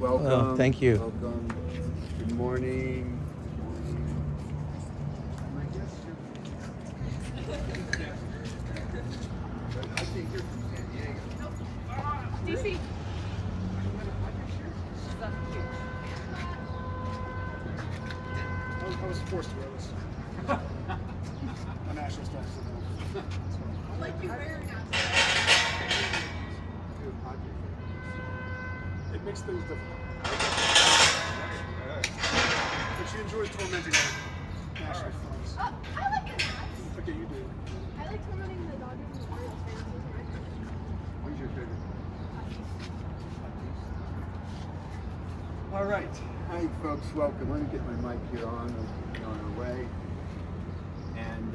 Welcome. Hello, thank you. Welcome. Good morning. I think you're from San Diego. DC. I was forced to wear this. My national stuff. Like you wearing that. It makes things difficult. But she enjoys tormenting the national fronts. I like it. Okay, you do. I like tormenting the Dodgers and the Orioles fans. Who's your favorite? All right. Hi, folks. Welcome. Let me get my mic here on our way. And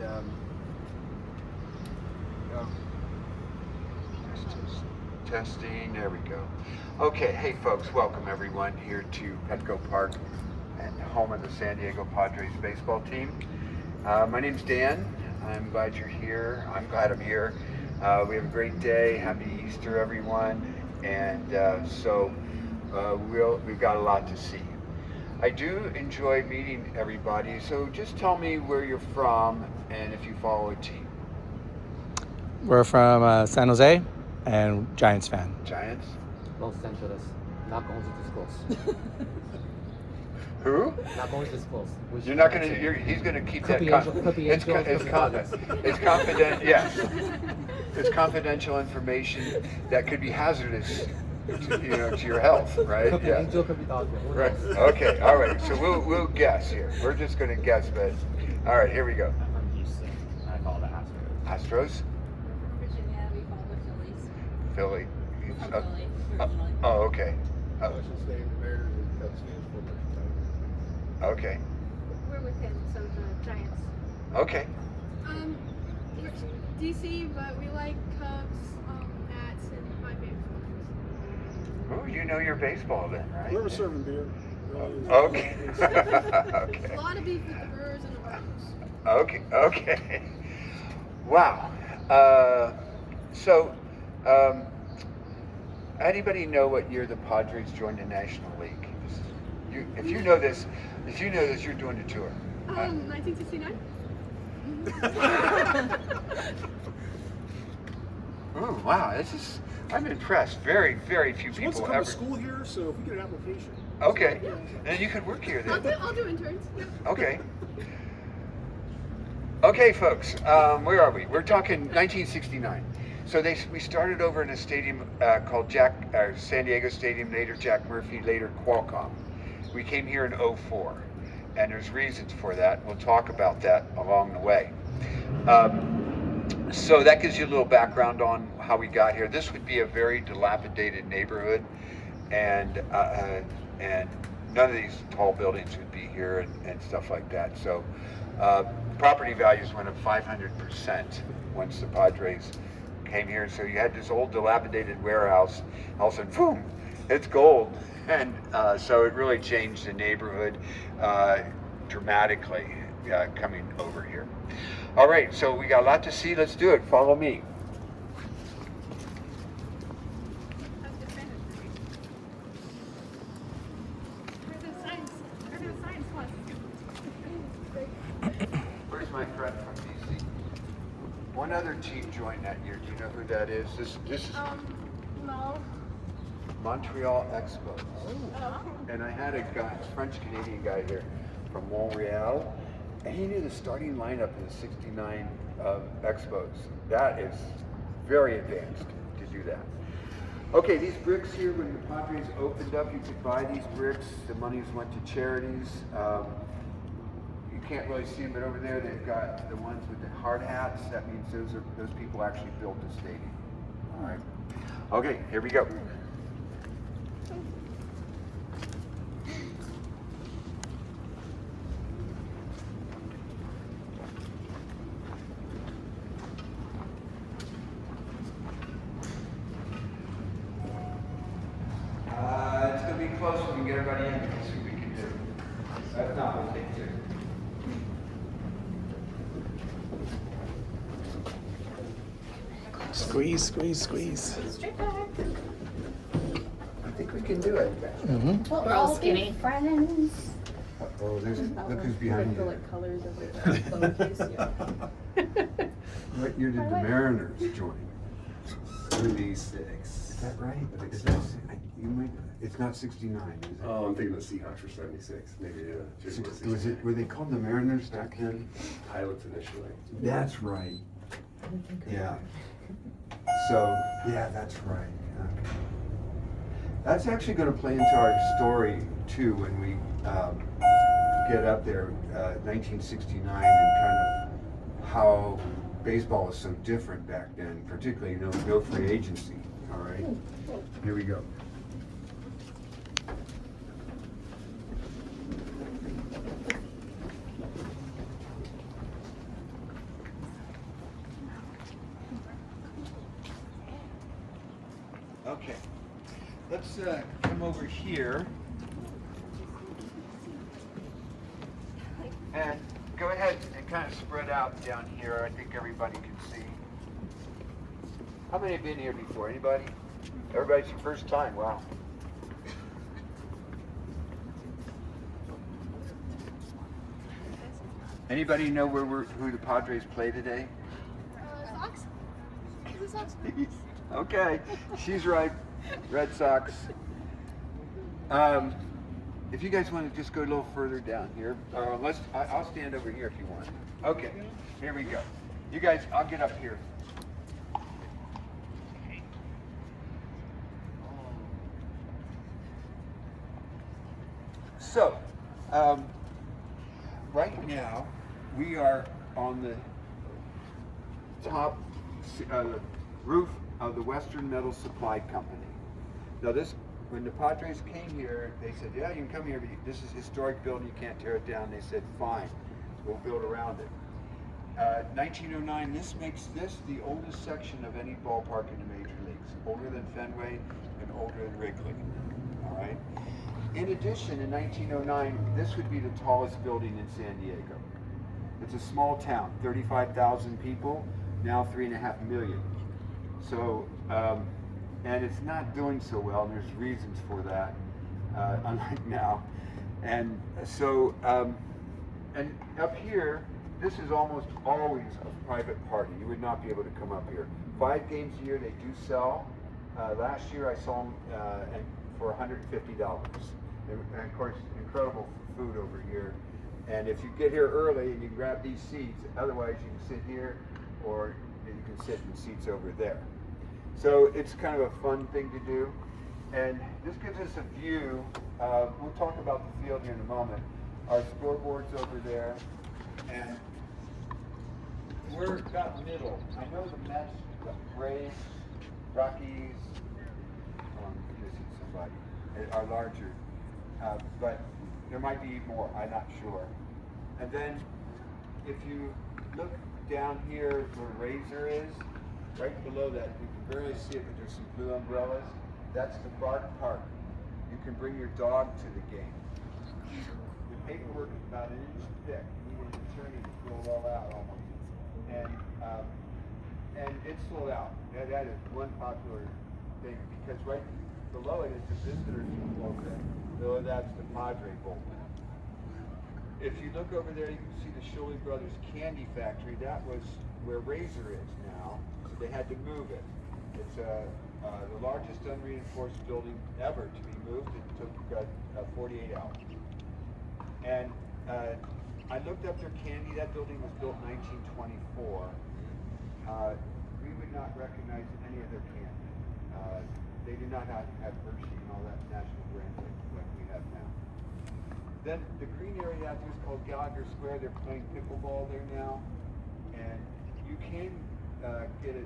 testing. There we go. Okay. Hey, folks. Welcome everyone here to Petco Park, at home of the San Diego Padres baseball team. My name's Dan. I'm glad you're here. I'm glad I'm here. We have a great day. Happy Easter, everyone. And we've got a lot to see. I do enjoy meeting everybody, so just tell me where you're from and if you follow a team. We're from San Jose and Giants fan. Giants? Los Angeles. Not going to disclose. Who? Not going to disclose. You're not going to. He's going to keep Could that. be Angel, could be It's Angel, it's confidential. Yes, it's confidential information that could be hazardous, to your health, right? Could be Yeah. Angel, could be Dodger. Who Right. knows? Okay. All right. So we'll guess here. We're just going to guess, but all right. Here we go. I'm from Houston. I follow the Astros. Astros, Virginia, we follow the Phillies. Philly. From Philly, originally. Oh, okay. Oh, Washington State Bears and Cubs fans for okay. We're with him, so the Giants. Okay. It's DC, but we like Cubs, Nats, and my favorite Phillies. Oh, you know your baseball then, right? Whoever's serving beer. Okay. Okay. A lot of beef with the Brewers and the Browns. Okay. Okay. Wow. Anybody know what year the Padres joined the National League? If you know this, you're doing the tour. 1969. Oh wow, I'm impressed. Very, very few She wants to people come ever. to school here, so if we get an application. Okay, then you could work here then. I'll do interns. Okay. Okay, folks, where are we? We're talking 1969. So we started over in a stadium called San Diego Stadium, later Jack Murphy, later Qualcomm. We came here in '04, and there's reasons for that. We'll talk about that along the way. So that gives you a little background on how we got here. This would be a very dilapidated neighborhood, and none of these tall buildings would be here and stuff like that. So property values went up 500% once the Padres came here. So you had this old dilapidated warehouse, all of a sudden, boom, it's gold. And so it really changed the neighborhood dramatically coming over here. All right, so we got a lot to see. Let's do it. Follow me. Where's my friend from DC? One other team joined that year. Do you know who that is? This is No. Montreal Expos. And I had a guy, French-Canadian guy here from Montreal, and he knew the starting lineup of the 69 Expos. That is very advanced to do that. Okay, these bricks here, when the Padres opened up, you could buy these bricks. The monies went to charities. You can't really see them, but over there they've got the ones with the hard hats. That means those people actually built the stadium. All right. Okay, here we go. It's going to be close when we get everybody in. We'll see what we can do. If not, we'll take two. Squeeze, squeeze, squeeze. Straight back. I think we can do it. Mm-hmm. We're all skinny. friends. Oh, there's, look who's behind you. Colors of the phone. Yeah. What year did the Mariners join? 76. Is that right? Is that, you might, it's not 69, is it? Oh, I'm thinking the Seahawks were 76. Maybe, yeah. Was it, were they called the Mariners back then? Pilots initially. That's right. Yeah. So, yeah, that's right. Okay. That's actually going to play into our story too when we get up there, 1969, and kind of how baseball was so different back then, particularly no free agency. All right, here we go. Okay, let's come over here and go ahead and kind of spread out down here. I think everybody can see. How many have been here before? Anybody? Everybody's your first time. Wow. Anybody know who the Padres play today? Sox? Is it Sox? Okay, she's right. Red Sox. If you guys want to just go a little further down here, I'll stand over here if you want. Okay, here we go. You guys, I'll get up here. So, right now we are on the top roof of the Western Metal Supply Company. Now when the Padres came here, they said, yeah, you can come here, but this is a historic building, you can't tear it down. They said, fine, we'll build around it. 1909, this makes this the oldest section of any ballpark in the major leagues, older than Fenway and older than Wrigley, all right? In addition, in 1909, this would be the tallest building in San Diego. It's a small town, 35,000 people, now 3.5 million. So, and it's not doing so well, and there's reasons for that, unlike now. And so, and up here, this is almost always a private party. You would not be able to come up here. 5 games a year they do sell. Last year I saw them for $150. And of course, incredible food over here. And if you get here early and you grab these seats, otherwise you can sit here or you can sit in seats over there. So it's kind of a fun thing to do. And this gives us a view. We'll talk about the field here in a moment. Our scoreboard's over there. And we're about middle. I know the Mets, the Braves, Rockies, I'm missing somebody, are larger. But there might be more, I'm not sure. And then if you look down here where Razor is, right below that, you can barely see it, but there's some blue umbrellas. That's the Park. You can bring your dog to the game. The paperwork is about 1 inch thick. You need an attorney to fill it all out almost. And it's sold out. That is one popular thing because right below it is the visitors bullpen. Below that's the Padre bullpen. If you look over there, you can see the Shuley Brothers Candy Factory. That was where Razor is now, so they had to move it. It's the largest unreinforced building ever to be moved. It took 48 hours. And I looked up their candy. That building was built in 1924. We would not recognize any of their candy. They did not have Hershey and all that national brands like we have now. Then the green area out there is called Gallagher Square. They're playing pickleball there now. And you can get a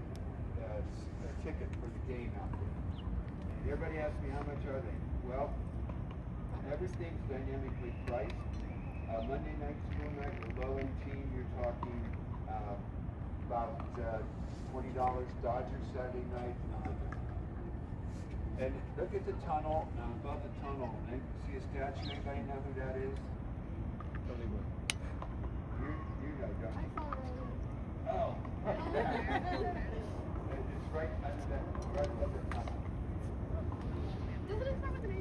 ticket for the game out there. And everybody asks me, how much are they? Well, everything's dynamically priced. Monday night, school night, the low-end team, you're talking about $20. Dodgers Saturday night, $100. And look at the tunnel, above the tunnel, and see a statue. Anybody know who that is? Tell me what. You know, don't you? Oh. It's right under that, right above the tunnel. Doesn't it start with an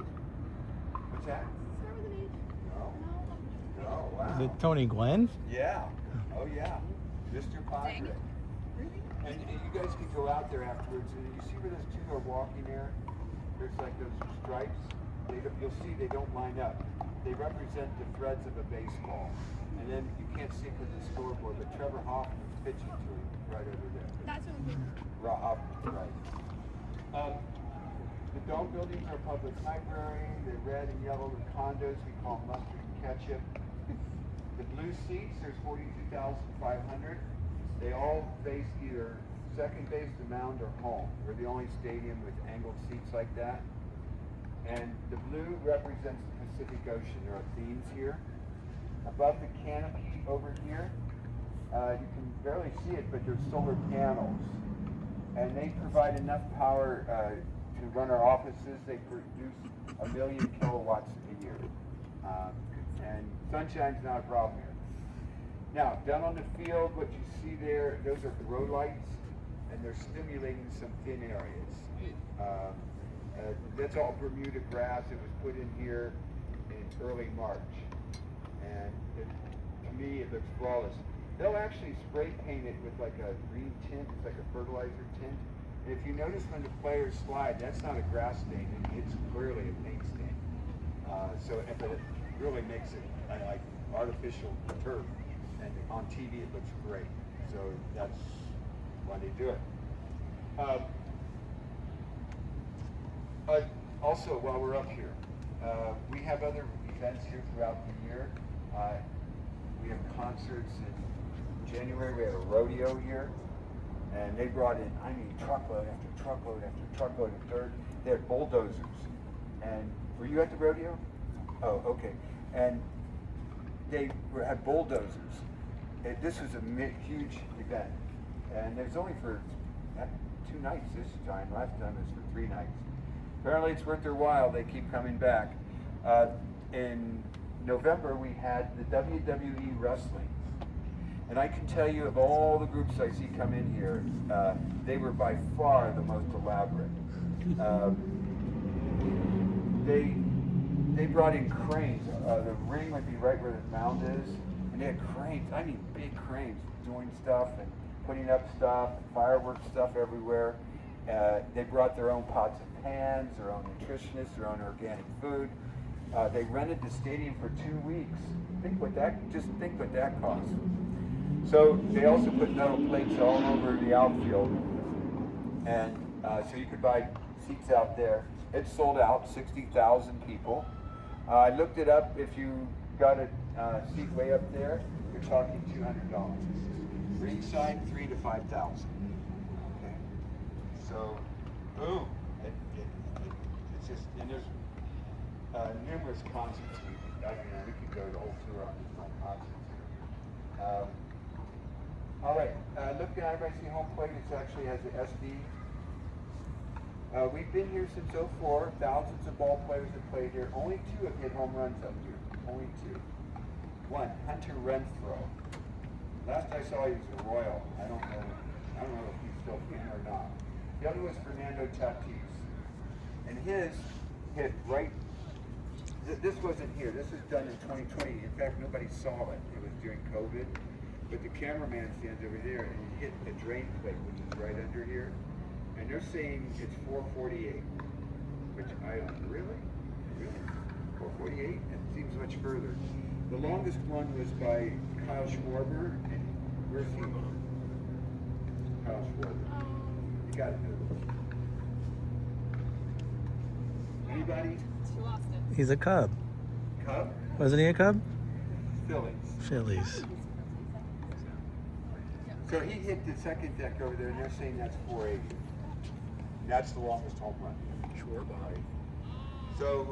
The Tony Gwynn? Yeah. Oh yeah. Mr. Padre. And you guys can go out there afterwards, and you see where those two are walking there? There's like those stripes. You'll see they don't line up. They represent the threads of a baseball. And then you can't see it because of the scoreboard, but Trevor Hoffman's pitching to him right over there. That's what Hoffman, right. The dome buildings are public library. The red and yellow are condos. We call them mustard and ketchup. The blue seats, there's 42,500. They all face either second base, the mound, or home. We're the only stadium with angled seats like that. And the blue represents the Pacific Ocean. There are themes here. Above the canopy over here, you can barely see it, but there's solar panels. And they provide enough power to run our offices. They produce 1 million kilowatts a year. And sunshine's not a problem here. Now, down on the field, what you see there, those are grow lights, and they're stimulating some thin areas. That's all Bermuda grass. It was put in here in early March. And to me, it looks flawless. They'll actually spray paint it with like a green tint. It's like a fertilizer tint. And if you notice when the players slide, that's not a grass stain. It's clearly a paint stain. But it really makes it like artificial turf. And on TV, it looks great. So that's why they do it. Also, while we're up here, we have other events here throughout the year. We have concerts in January. We had a rodeo here, and they brought in, truckload after truckload after truckload of dirt. They had bulldozers. And were you at the rodeo? Oh, okay. And they had bulldozers. This was a huge event, and it was only for 2 nights this time. Last time it was for 3 nights. Apparently it's worth their while. They keep coming back. In November, we had the WWE wrestling. And I can tell you, of all the groups I see come in here, they were by far the most elaborate. They brought in cranes. The ring would be right where the mound is. And they had cranes, big cranes, doing stuff and putting up stuff, fireworks stuff everywhere. They brought their own pots and pans, their own nutritionists, their own organic food. They rented the stadium for 2 weeks. Think what that cost. So they also put metal plates all over the outfield, and so you could buy seats out there. It sold out, 60,000 people. I looked it up. If you got a seat way up there, you're talking $200. Ringside, $3,000 to $5,000. Okay, so boom. It's just, and there's numerous concerts. We could go the whole tour on these concerts. All right, look down, everybody see home plate. It actually has the SD. We've been here since '04. Thousands of ball players have played here. Only 2 have hit home runs up here. Only 2. One, Hunter Renfroe. Last I saw, he was a Royal. I don't know if he's still in or not. The other was Fernando Tatis, and his hit right. This wasn't here. This was done in 2020. In fact, nobody saw it. It was during COVID. But the cameraman stands over there and hit the drain plate, which is right under here. And they're saying it's 448, which I don't really 448. It seems much further. The longest one was by Kyle Schwarber, and where's he? Kyle Schwarber. You got to know this. Anybody? She lost it. He's a Cub. Cub? Wasn't he a Cub? Phillies. Phillies. So he hit the second deck over there, and they're saying that's 480. That's the longest home run. Sure, bye. So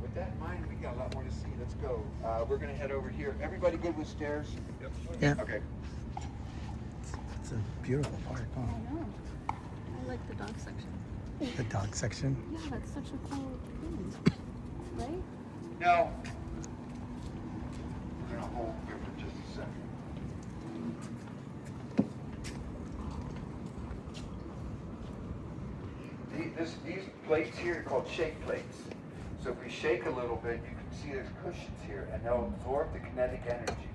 with that in mind, we got a lot more to see. Let's go. We're going to head over here. Everybody good with stairs? Yep. Yeah. Okay. It's a beautiful park, huh? I know. I like the dog section. The dog section. Yeah, that's such a cool thing. Right? Now, we're going to hold here for just a second. These plates here are called shake plates. So if we shake a little bit, you can see there's cushions here, and they'll absorb the kinetic energy.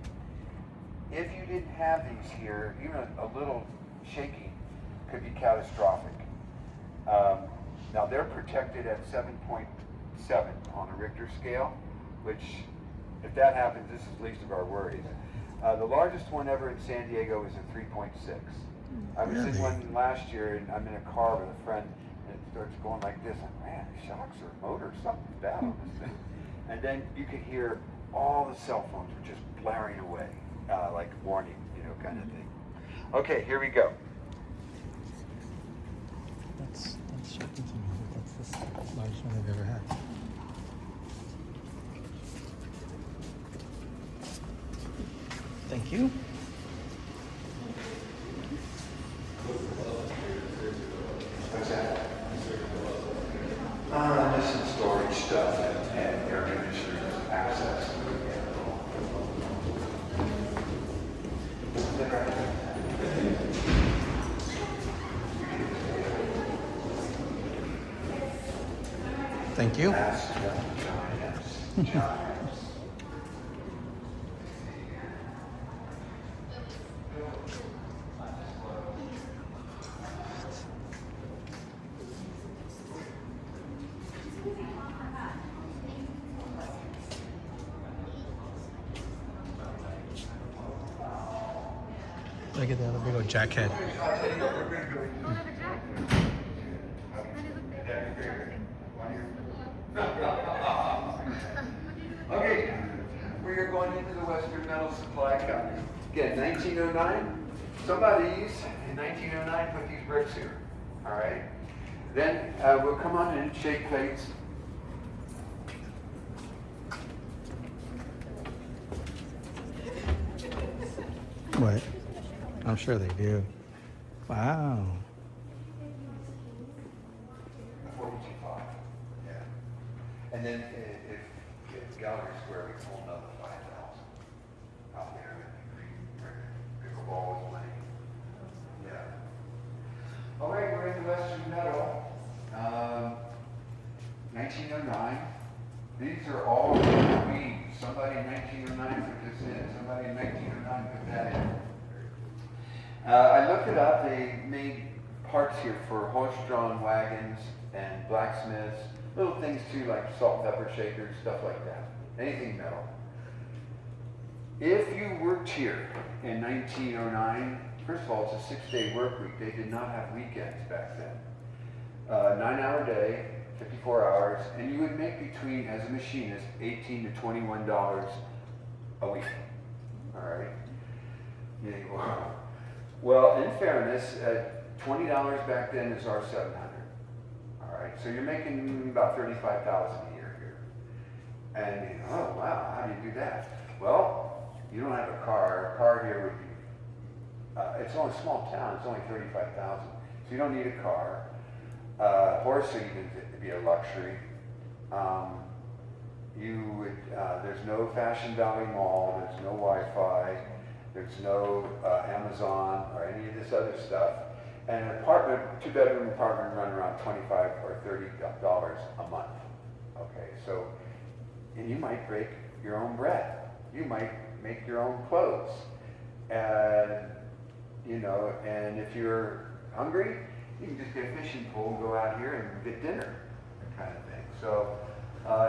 If you didn't have these here, even a little shaking could be catastrophic. Now they're protected at 7.7 on a Richter scale, which if that happens, this is least of our worries. The largest one ever in San Diego is a 3.6. I was in one last year, and I'm in a car with a friend, and it starts going like this. I'm, man, shocks or motor, something's bad on this thing. And then you could hear all the cell phones were just blaring away, like warning, kind of thing. Okay, here we go. That's shocking to me that that's the largest one I've ever had. Thank you. What's that? Just some storage stuff and air conditioners, access. Thank you. Look at that other big old jackhead. Okay, we are going into the Western Metal Supply Company. Again, 1909. Somebody's in 1909 put these bricks here. All right. Then we'll come on in, shake plates. What? I'm sure they do. Wow. 42.5. Yeah. And then if Gallery Square, we pull another 5,000 out there. Pickleball is playing. Yeah. All right, we're in the Western Metal. 1909. These are all weeds. Somebody in 1909 put this in. Somebody in 1909 put that in. I looked it up. They made parts here for horse-drawn wagons and blacksmiths. Little things too, like salt and pepper shakers, stuff like that. Anything metal. If you worked here in 1909, first of all, it's a 6-day work week. They did not have weekends back then. 9-hour day, 54 hours, and you would make between, as a machinist, $18 to $21 a week. All right. Yeah, well, in fairness, $20 back then is our $700. All right, so you're making about $35,000 a year here. And oh wow, how do you do that? Well, you don't have a car. A car here would be. It's only a small town. It's only 35,000, so you don't need a car. Horse would even be a luxury. You would. There's no Fashion Valley Mall. There's no Wi-Fi. There's no Amazon or any of this other stuff. And an apartment, 2-bedroom apartment, run around $25 or $30 a month. Okay, so, and you might bake your own bread. You might make your own clothes. And, and if you're hungry, you can just get a fishing pole and go out here and get dinner, kind of thing. So,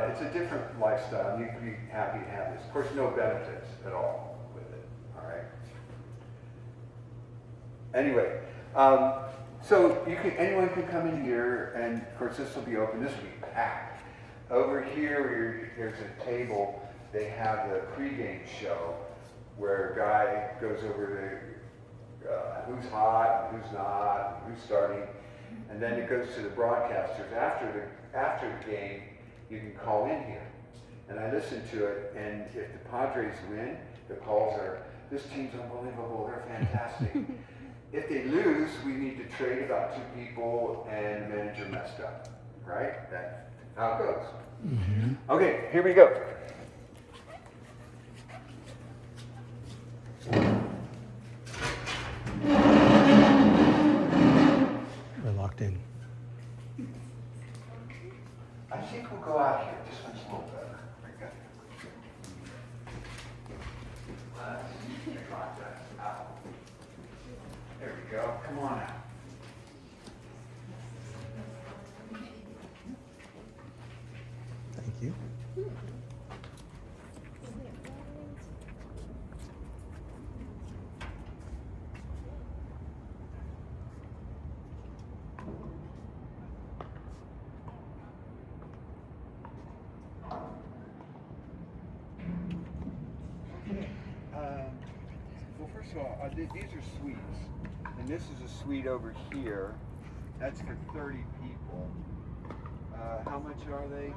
it's a different lifestyle, and you can be happy to have this. Of course, no benefits at all with it, all right? Anyway, so anyone can come in here, and of course this will be open. This will be packed. Over here, there's a table. They have the pregame show where a guy goes over who's hot and who's not, and who's starting, and then it goes to the broadcasters. After the game, you can call in here, and I listen to it. And if the Padres win, the calls are, "This team's unbelievable. They're fantastic." If they lose, we need to trade about 2 people, and the manager messed up, right? That's how it goes. Mm-hmm. Okay, here we go. We're locked in. I think we'll go out here. Just There we go. Come on out. Thank you. Well, first of all, these are suites, and this is a suite over here. That's for 30 people. How much are they?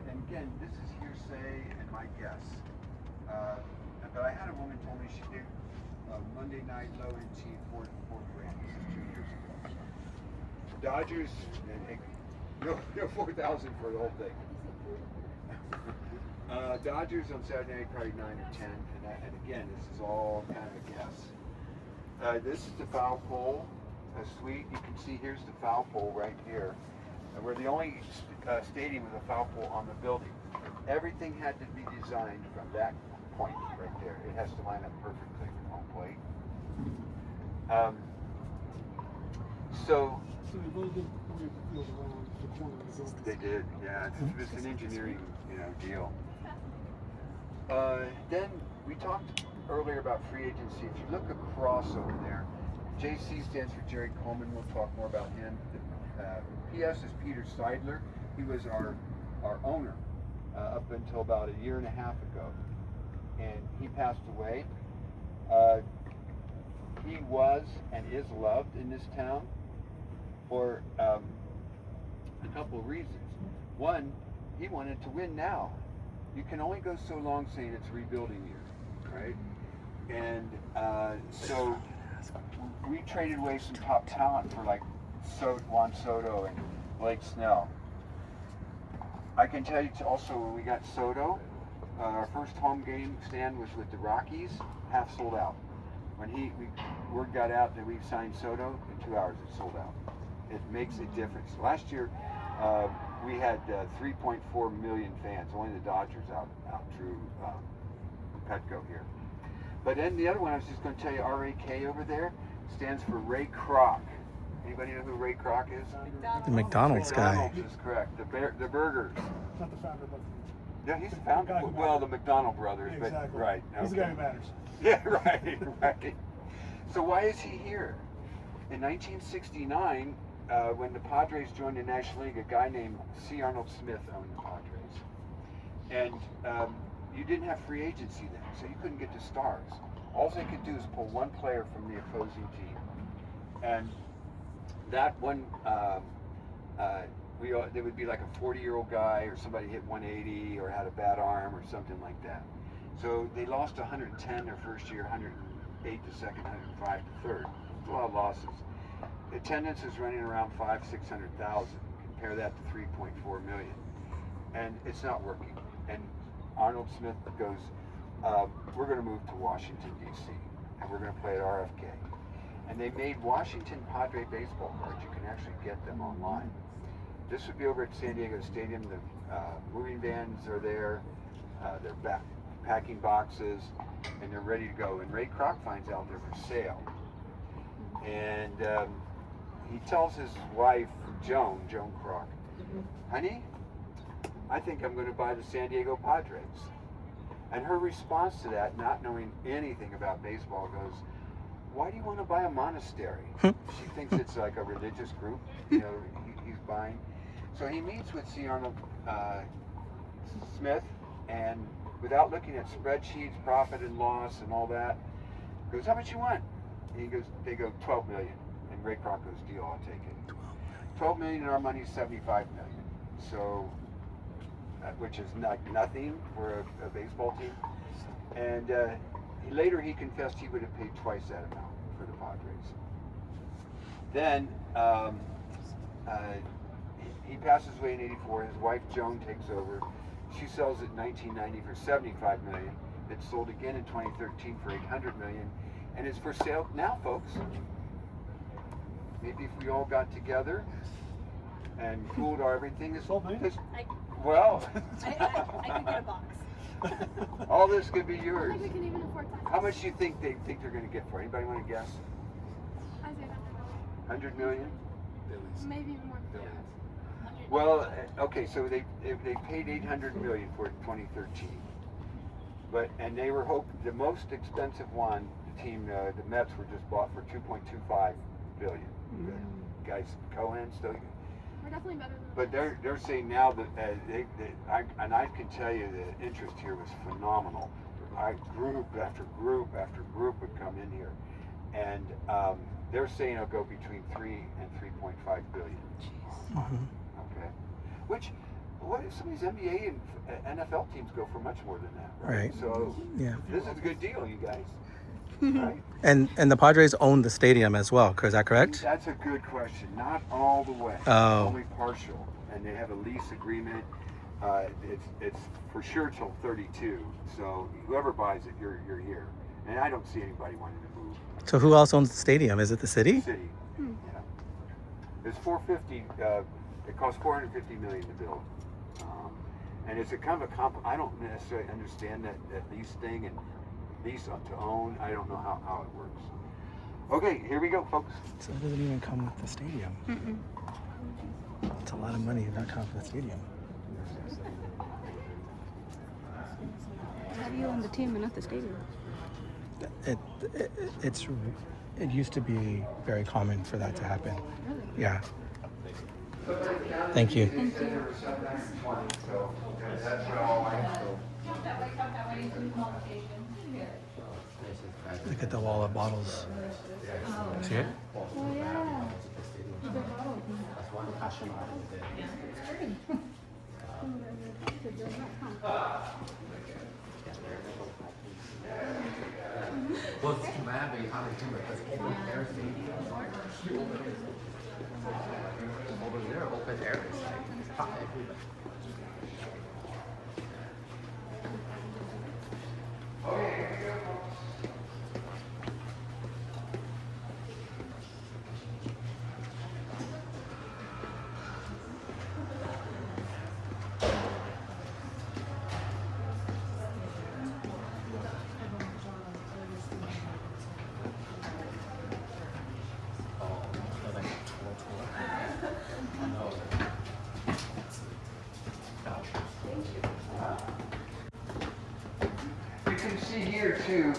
And again, this is hearsay and my guess. But I had a woman told me she did Monday night low and cheap $4 grand. This is 2 years ago. Dodgers, no 4,000 for the whole thing. Dodgers on Saturday night probably 9 or 10, and again, this is all kind of a guess. This is the foul pole, a suite. You can see here's the foul pole right here. And we're the only stadium with a foul pole on the building. Everything had to be designed from that point right there. It has to line up perfectly with home plate. So So they really did move the field around the corner of the building. they did, yeah. It's an engineering, deal. Then we talked earlier about free agency. If you look across over there, JC stands for Jerry Coleman. We'll talk more about him. PS is Peter Seidler. He was our owner up until about a year and a half ago, and he passed away. He was and is loved in this town for a couple of reasons. One, he wanted to win now. You can only go so long saying it's rebuilding year, right? And so we traded away some top talent for like Juan Soto and Blake Snell. I can tell you also when we got Soto, our first home game stand was with the Rockies, half sold out. When word got out that we signed Soto, in 2 hours it sold out. It makes a difference. Last year we had 3.4 million fans. Only the Dodgers outdrew Petco here. But then the other one I was just going to tell you, RAK over there stands for Ray Kroc. Anybody know who Ray Kroc is? The McDonald's guy. McDonald's is correct. The burgers. Not the founder, but Yeah, he's the founder. guy who Well, the McDonald brothers, exactly. but right. He's the guy who matters. Yeah, right. So why is he here? In 1969, when the Padres joined the National League, a guy named C. Arnold Smith owned the Padres. And you didn't have free agency then, so you couldn't get the stars. All they could do is pull one player from the opposing team. And that one, there would be like a 40-year-old guy or somebody hit 180 or had a bad arm or something like that. So they lost 110 their first year, 108 the second, 105 the third. It's a lot of losses. Attendance is running around 500,000-600,000. Compare that to 3.4 million, and it's not working. And Arnold Smith goes, "We're going to move to Washington D.C. and we're going to play at RFK." And they made Washington Padre baseball cards. You can actually get them online. This would be over at San Diego Stadium. The moving vans are there. They're back packing boxes, and they're ready to go. And Ray Kroc finds out they're for sale. And he tells his wife, Joan Kroc, "Honey, I think I'm going to buy the San Diego Padres." And her response to that, not knowing anything about baseball, goes, "Why do you want to buy a monastery?" She thinks it's like a religious group, he's buying. So he meets with C. Arnold Smith, and without looking at spreadsheets, profit and loss and all that, goes, "How much you want?" And they go 12 million. And Ray Kroc goes, "Deal, I'll take it." 12 million in our money is 75 million. So, which is like nothing for a baseball team. And later he confessed he would have paid twice that amount for the Padres. Then he passes away in '84. His wife Joan takes over. She sells it in 1990 for 75 million. It's sold again in 2013 for 800 million, and it's for sale now, folks. Maybe if we all got together and pooled our everything. Sold me? Well, I could get a box. All this could be I don't yours. think we can even afford that. How much do you think they think they're going to get for it? Anybody want to guess? I say 100 million? maybe even more. Well, okay, so they paid 800 million for it in 2013, and they were hoping the most expensive one. The team, the Mets, were just bought for 2.25 billion. Guys, Cohen still. We're definitely better than. But they're saying now that I can tell you the interest here was phenomenal. Group after group after group would come in here, and they're saying it'll go between 3 and 3.5 billion. Okay, which some of these NBA and NFL teams go for much more than that, right? Right. So Yeah. this is a good deal, you guys. Right? And the Padres own the stadium as well, is that correct? That's a good question. Not all the way. Oh. Only partial, and they have a lease agreement. It's for sure till 32. So whoever buys it, you're here. And I don't see anybody wanting to move. So who else owns the stadium? Is it the city? City. Yeah. It's 450. It costs 450 million to build. And it's a kind of a I don't necessarily understand that lease thing and lease to own. I don't know how it works. Okay, here we go, folks. So it doesn't even come with the stadium. It's a lot of money not come with the stadium. How do you own the team and not the stadium? It used to be very common for that to happen. Really? Yeah. Thank you. Thank you. So that's what all I know. Look at the wall of bottles. See it? Oh yeah. Well, it's too bad, but you have to do it because open air is over there, open air is like hot everywhere. You can see here too,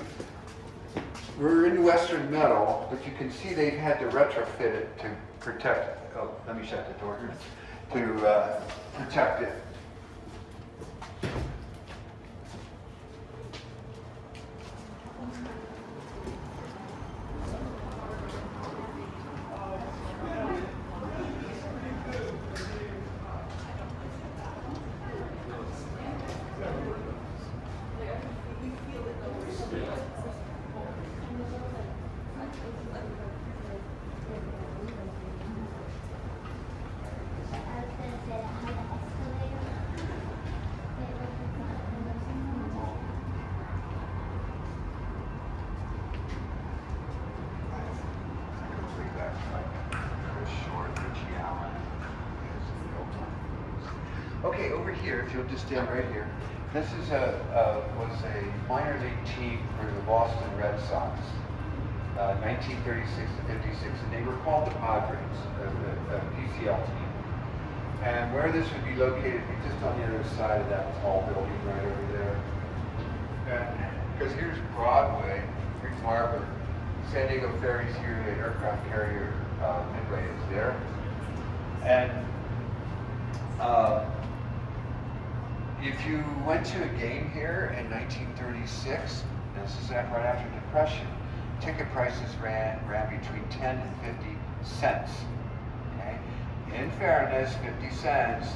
we're in Western metal, but you can see they've had to retrofit it to protect, oh, let me shut the door here, to protect it. Okay, over here, if you'll just stand right here, this is was a minor league team for the Boston Red Sox, 1936 to 56, and they were called the Padres, the PCL team. And where this would be located, would be just on the other side of that tall building right over there. Because here's Broadway, Greek Harbor, San Diego Ferry's here, the aircraft carrier Midway is there. And if you went to a game here in 1936, this is right after Depression, ticket prices ran between 10 and 50 cents. Okay? In fairness, 50 cents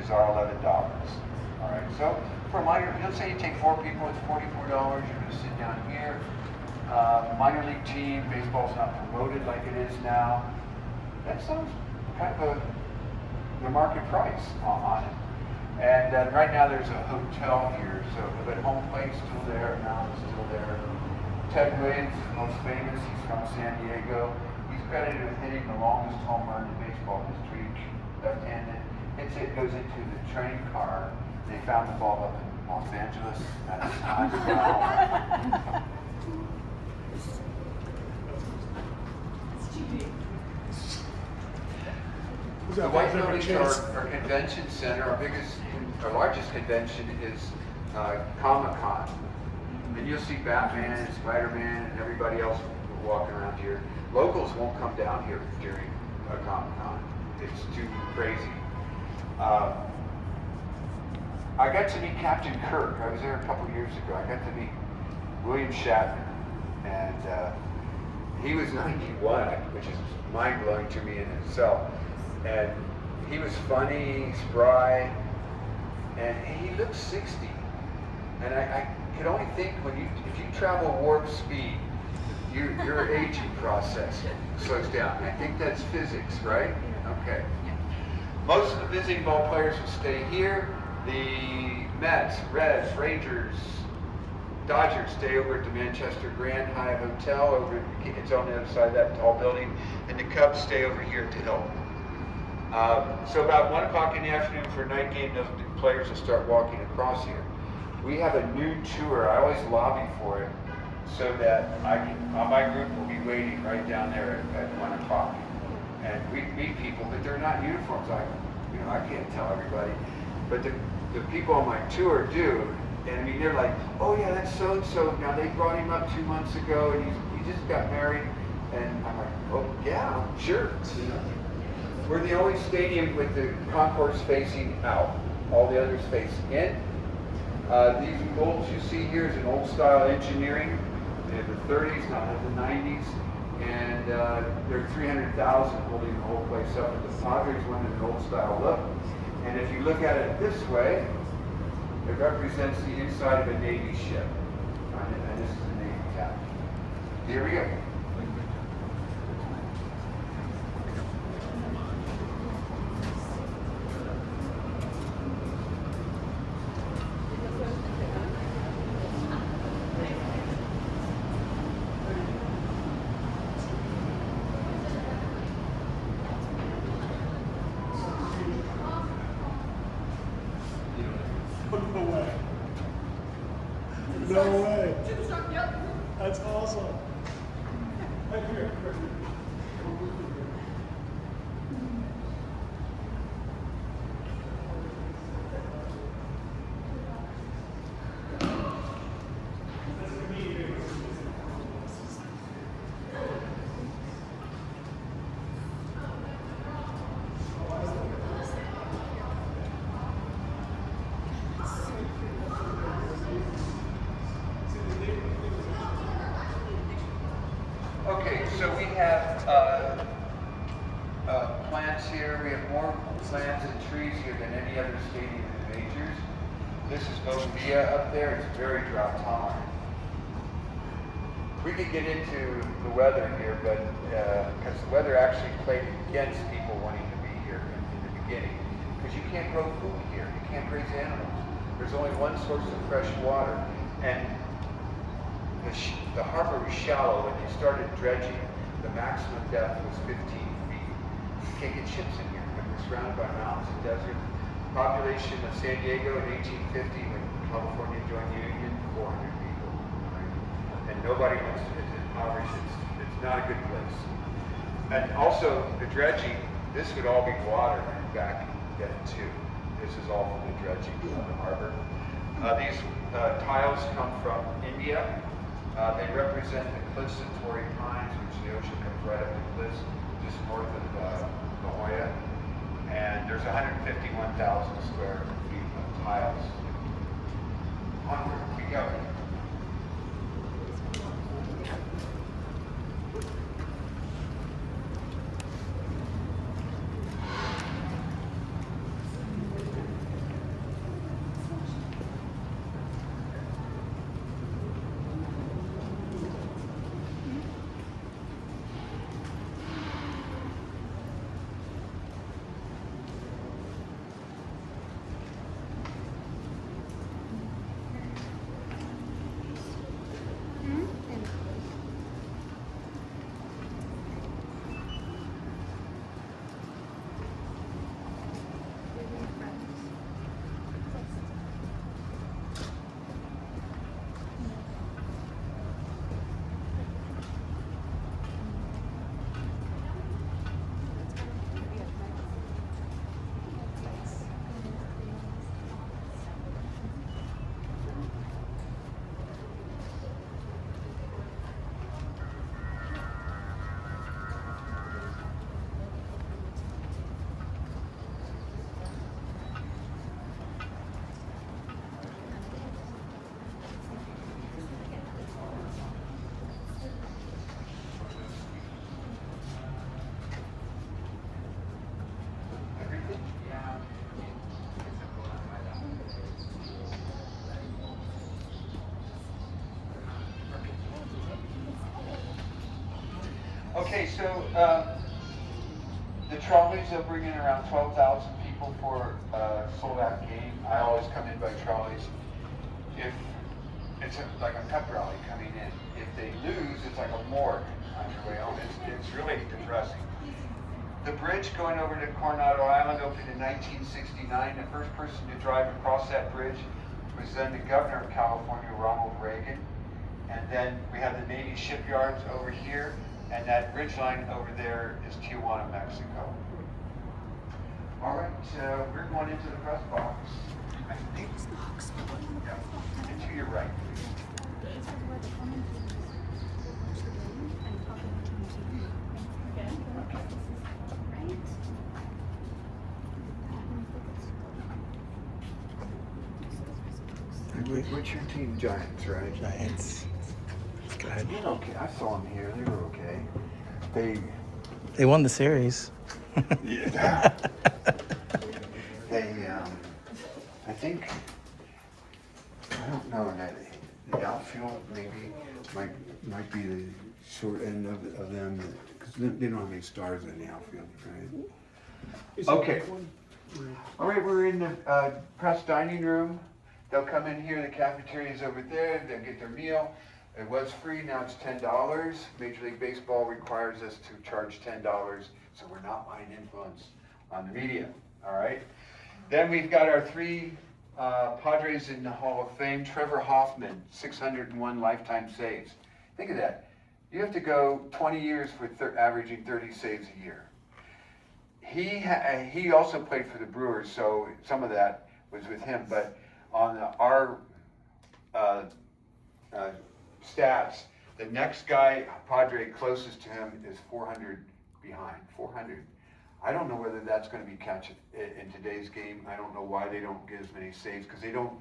is our $11. All right. So for minor, let's say you take 4 people, it's $44. You're going to sit down here. Minor league team, baseball's not promoted like it is now. That sounds kind of the market price on it. And right now there's a hotel here, so but home plate's still there, mountain's still there. Ted Williams is most famous. He's from San Diego. He's credited with hitting the longest home run in baseball history, left-handed. It goes into the train car. They found the ball up in Los Angeles. That's not The White Buildings are our convention center. Our largest convention is Comic-Con. And you'll see Batman and Spider-Man and everybody else walking around here. Locals won't come down here during a Comic-Con. It's too crazy. I got to meet Captain Kirk. I was there a couple years ago. I got to meet William Shatner. And he was 91, which is mind-blowing to me in itself. And he was funny, spry, and he looked 60. And I could only think if you travel warp speed, your aging process slows down. I think that's physics, right? Okay. Most of the visiting ball players will stay here. The Mets, Reds, Rangers, Dodgers stay over at the Manchester Grand Hyatt Hotel. It's on the other side of that tall building. And the Cubs stay over here at the Hilton. So about 1 o'clock in the afternoon for a night game, the players will start walking across here. We have a new tour. I always lobby for it so that my group will be waiting right down there at 1 o'clock. And we meet people, but they're not in uniforms. I can't tell everybody. But the people on my tour do. And I mean, they're like, oh yeah, that's so-and-so. Now they brought him up 2 months ago and he just got married. And I'm like, oh yeah, sure. We're the only stadium with the concourse facing out. All the others face in. These goals you see here is an old style engineering in the 30s, not in the 90s. And there are 300,000 holding the whole place up. But the Padres wanted an old style look. And if you look at it this way, it represents the inside of a Navy ship. And this is a Navy cap. Here we go. No way. That's awesome. Right here. Okay, so we have plants here. We have more plants and trees here than any other stadium in the majors. This is Bovia up there. It's very drought tolerant. We could get into the weather here, but because the weather actually played against people wanting to be here in the beginning, because you can't grow food here. You can't raise animals. There's only one source of fresh water, and the harbor was shallow. When you started dredging, the maximum depth was 15 feet. You can't get ships in here. We're surrounded by mountains and desert. Population of San Diego in 1850, when California joined the Union, 400 people. Right? And nobody wants to, it's impoverished. It's not a good place. And also, the dredging, this would all be water back then too. This is all from the dredging of the harbor. These tiles come from India. They represent the cliffs of Torrey Pines, which the ocean comes right up the cliffs just north of La Jolla. And there's 151,000 square feet of tiles. Onward we go. Okay, so the trolleys will bring in around 12,000 people for a sold-out game. I always come in by trolleys. If it's like a pep rally coming in. If they lose, it's like a morgue on your way home. It's really depressing. The bridge going over to Coronado Island opened in 1969. The first person to drive across that bridge was then the governor of California, Ronald Reagan. And then we have the Navy shipyards over here, and that ridge line over there is Tijuana, Mexico. All right, we're going into the press box. Yeah. And to your right. What's your team? Giants, right? Giants. Go ahead. Okay, I saw them here. They were okay. They won the series. Yeah. I think, I don't know, the outfield maybe might be the short end of them, because they don't have any stars in the outfield, right? Okay. All right, we're in the press dining room. They'll come in here, the cafeteria is over there, they'll get their meal. It was free, now it's $10. Major League Baseball requires us to charge $10, so we're not buying influence on the media, all right? Then we've got our three Padres in the Hall of Fame. Trevor Hoffman, 601 lifetime saves. Think of that. You have to go 20 years for averaging 30 saves a year. He also played for the Brewers, so some of that was with him, but on our stats, the next guy, Padre, closest to him is 400 behind, 400. I don't know whether that's going to be catch in today's game. I don't know why they don't get as many saves, because they don't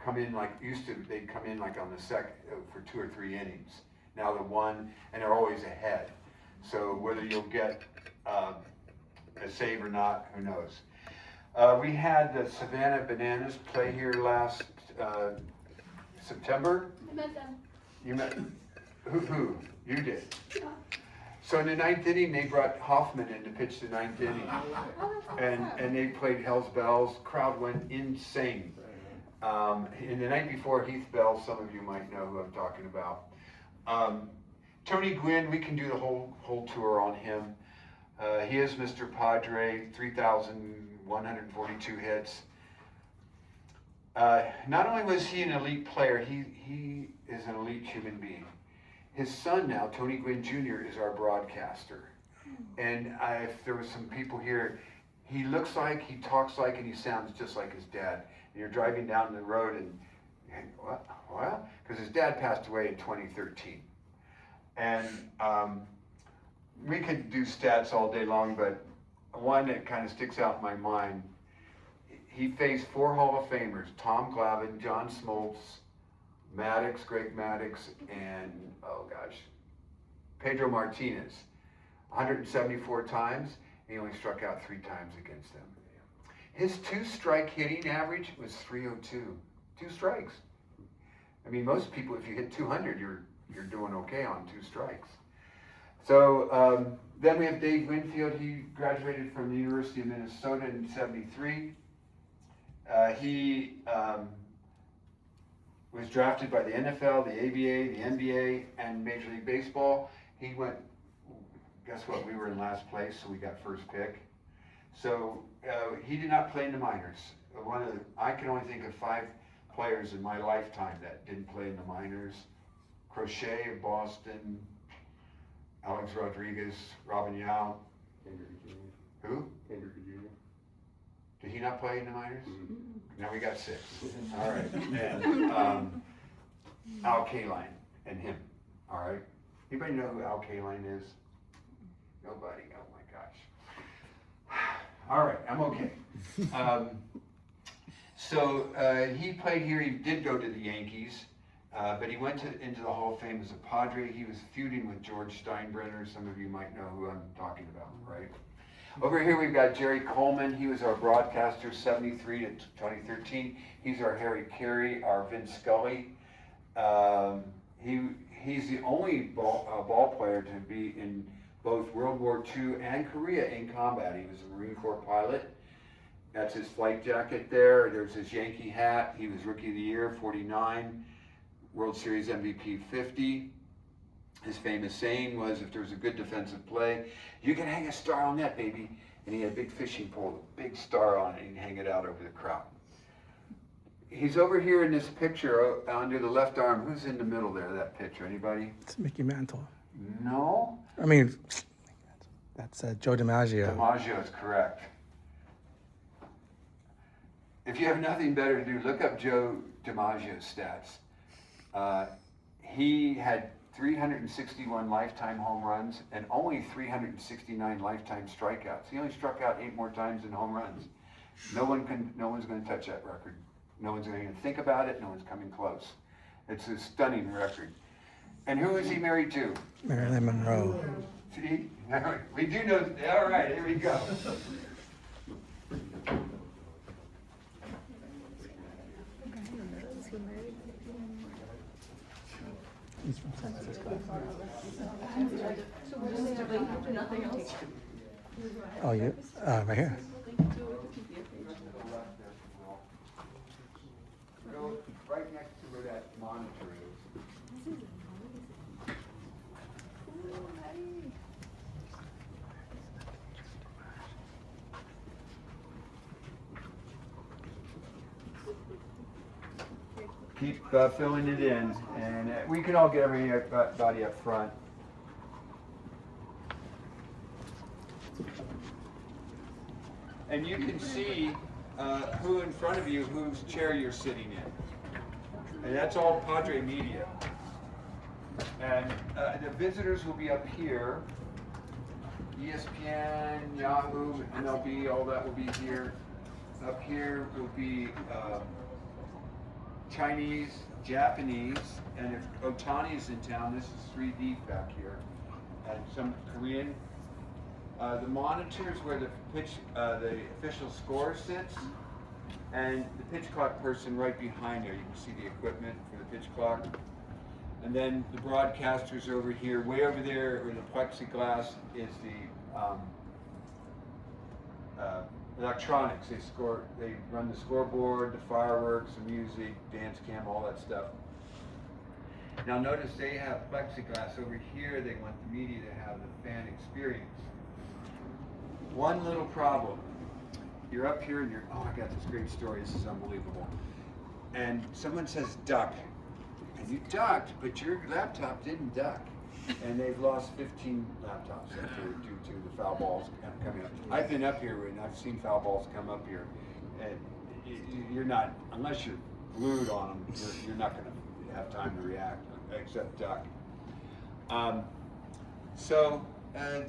come in like used to. They'd come in like on the second for 2 or 3 innings. Now they're one, and they're always ahead. So whether you'll get a save or not, who knows? We had the Savannah Bananas play here last September. I met them. You met who? You did. Yeah. So in the 9th inning, they brought Hoffman in to pitch the 9th inning, and they played Hell's Bells. Crowd went insane. And the night before, Heath Bell, some of you might know who I'm talking about. Tony Gwynn, we can do the whole tour on him. He is Mr. Padre, 3,142 hits. Not only was he an elite player, he is an elite human being. His son now, Tony Gwynn Jr., is our broadcaster. And if there was some people here, he looks like, he talks like, and he sounds just like his dad. And you're driving down the road and what? Because his dad passed away in 2013. And we could do stats all day long, but one that kind of sticks out in my mind, he faced 4 Hall of Famers, Tom Glavine, John Smoltz, Maddox, Greg Maddox, and, Pedro Martinez. 174 times, he only struck out 3 times against them. His 2-strike hitting average was 302. 2 strikes. I mean, most people, if you hit 200, you're doing okay on 2 strikes. So then we have Dave Winfield. He graduated from the University of Minnesota in '73. He was drafted by the NFL, the ABA, the NBA, and Major League Baseball. He went, guess what, we were in last place, so we got first pick. So he did not play in the minors. I can only think of 5 players in my lifetime that didn't play in the minors. Crochet of Boston, Alex Rodriguez, Robin Yao. Who? Did he not play in the minors? Mm-hmm. Now we got 6. All right. And Al Kaline and him. All right. Anybody know who Al Kaline is? Nobody. Oh my gosh. All right. I'm okay. So he played here. He did go to the Yankees, but he went into the Hall of Fame as a Padre. He was feuding with George Steinbrenner. Some of you might know who I'm talking about, right? Over here we've got Jerry Coleman. He was our broadcaster, 73 to 2013. He's our Harry Carey, our Vince Scully. He's the only ball player to be in both World War II and Korea in combat. He was a Marine Corps pilot. That's his flight jacket there. There's his Yankee hat. He was Rookie of the Year, 49. World Series MVP, 50. His famous saying was, if there's a good defensive play, you can hang a star on that, baby. And he had a big fishing pole, a big star on it, and he'd hang it out over the crowd. He's over here in this picture under the left arm. Who's in the middle there, that picture? Anybody? It's Mickey Mantle. No? I mean, that's Joe DiMaggio. DiMaggio is correct. If you have nothing better to do, look up Joe DiMaggio's stats. He had 361 lifetime home runs and only 369 lifetime strikeouts. He only struck out 8 more times than home runs. No one's going to touch that record. No one's going to even think about it. No one's coming close. It's a stunning record. And who is he married to? Marilyn Monroe. See? We do know. All right, here we go. He's from San Francisco. Oh, you? Right here. Go right next to where that monitor is. Keep filling it in, and we can all get everybody up front. And you can see who in front of you, whose chair you're sitting in. And that's all Padre media. And the visitors will be up here. ESPN, Yahoo, MLB, all that will be here. Up here will be Chinese, Japanese, and if Otani's in town, this is 3D back here, and some Korean. The monitors where the official score sits, and the pitch clock person right behind there. You can see the equipment for the pitch clock. And then the broadcasters over here, way over there, where the plexiglass is the electronics. They run the scoreboard, the fireworks, the music, dance cam, all that stuff. Now notice they have plexiglass over here. They want the media to have the fan experience. One little problem. You're up here and oh, I got this great story. This is unbelievable. And someone says duck. And you ducked, but your laptop didn't duck. And they've lost 15 laptops up here due to the foul balls coming up. I've been up here and I've seen foul balls come up here. And you're not, unless you're glued on them, you're not going to have time to react, except duck.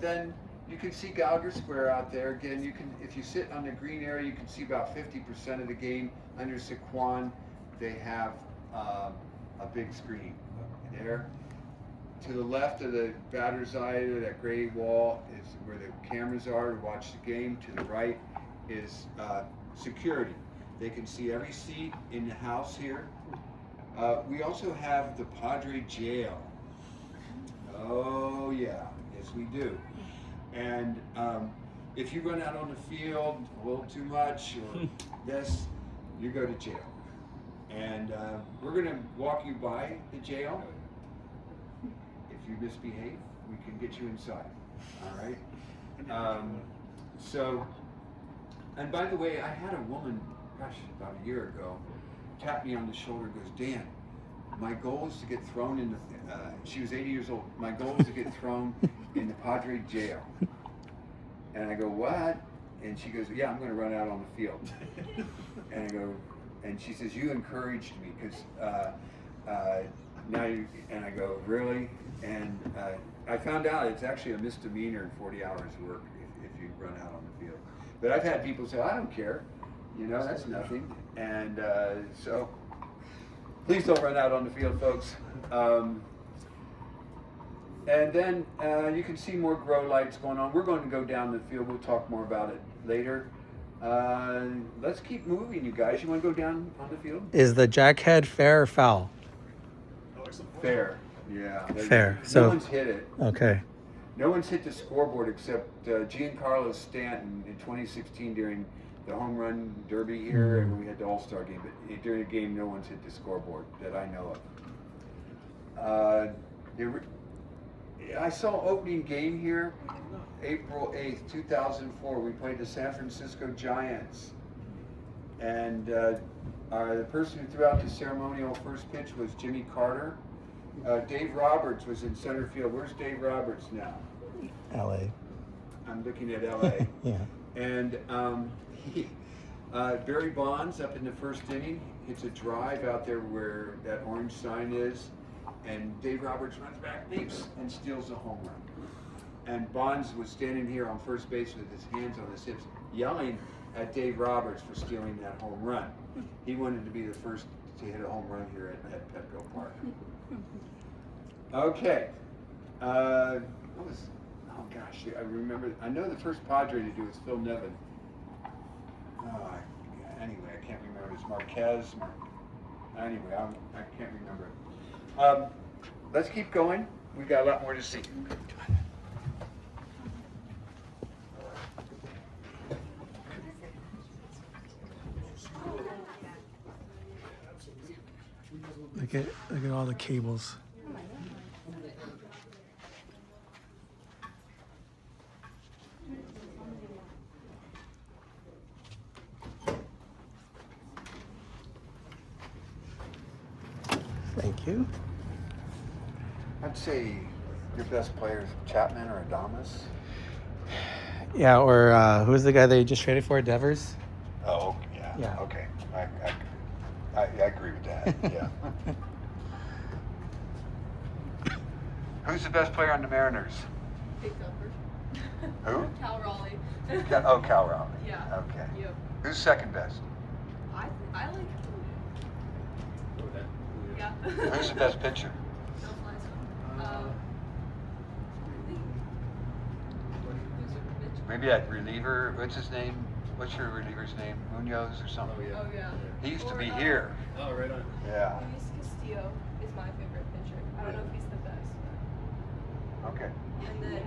Then you can see Gallagher Square out there. Again, you can, if you sit on the green area, you can see about 50% of the game. Under Sequan, they have a big screen there. To the left of the batter's eye, that gray wall is where the cameras are to watch the game. To the right is security. They can see every seat in the house here. We also have the Padre jail. Oh yeah, yes we do. And if you run out on the field a little too much or this, you go to jail. And we're going to walk you by the jail. If you misbehave, we can get you inside. All right. And by the way, I had a woman, gosh, about a year ago, tap me on the shoulder and goes, Dan, my goal is to get thrown in the, she was 80 years old, my goal is to get thrown in the Padre jail. And I go, what? And she goes, yeah, I'm going to run out on the field. And I go, and she says, you encouraged me, because now you, and I go, really? And I found out it's actually a misdemeanor in 40 hours work if you run out on the field. But I've had people say, I don't care, you know, that's nothing. And so please don't run out on the field, folks. And then you can see more grow lights going on. We're going to go down the field. We'll talk more about it later. Let's keep moving, you guys. You want to go down on the field? Is the jackhead fair or foul? Fair. Yeah. Fair. No So one's hit it. okay. No one's hit the scoreboard except Giancarlo Stanton in 2016 during the home run derby here, and we had the All-Star game. But during the game, no one's hit the scoreboard that I know of. I saw opening game here, April 8th, 2004. We played the San Francisco Giants, and the person who threw out the ceremonial first pitch was Jimmy Carter. Dave Roberts was in center field. Where's Dave Roberts now? L.A. I'm looking at L.A. Yeah. And Barry Bonds up in the first inning hits a drive out there where that orange sign is, and Dave Roberts runs back, leaps, and steals a home run. And Bonds was standing here on first base with his hands on his hips, yelling at Dave Roberts for stealing that home run. He wanted to be the first to hit a home run here at Petco Park. Okay. Oh gosh, I remember. I know the first Padre to do was Phil Nevin. Anyway, I can't remember. It's Marquez. Anyway, I can't remember it. Let's keep going. We got a lot more to see. Look at all the cables. Thank you. I'd say your best player is Chapman or Adames. Yeah, or who's the guy they just traded for? Devers? Oh, yeah. Yeah. Okay. I agree with that. Yeah. Who's the best player on the Mariners? Big Gumper. Who? Cal Raleigh. Cal Raleigh. Yeah. Okay. Yep. Who's second best? I like Julio. Yeah. Who's the best pitcher? No flies. Maybe that reliever. What's his name? What's your reliever's name? Munoz or something? Oh yeah. He used to Or, be here. Oh, right on. Yeah. Luis Castillo is my favorite pitcher. I don't know if he's the best. Okay. And then.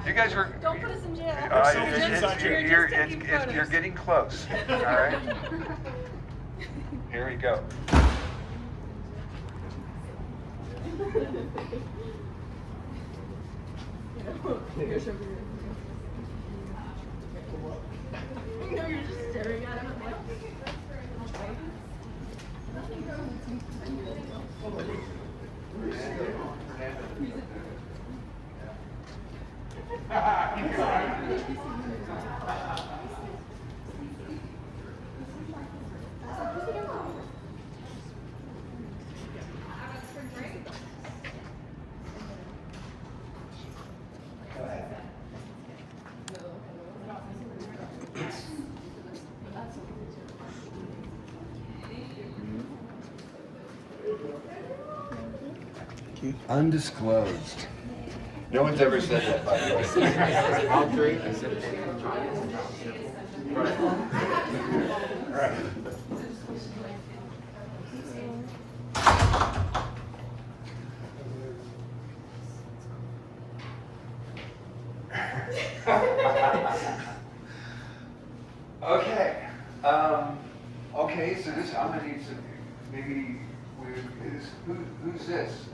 You guys were. Don't put us in jail. You're getting close. All right. Here we go. No, you're just staring at him. Undisclosed. No one's ever said that, by the way. All three? Right. Okay. Okay, so this, I'm gonna need some, maybe, who's this?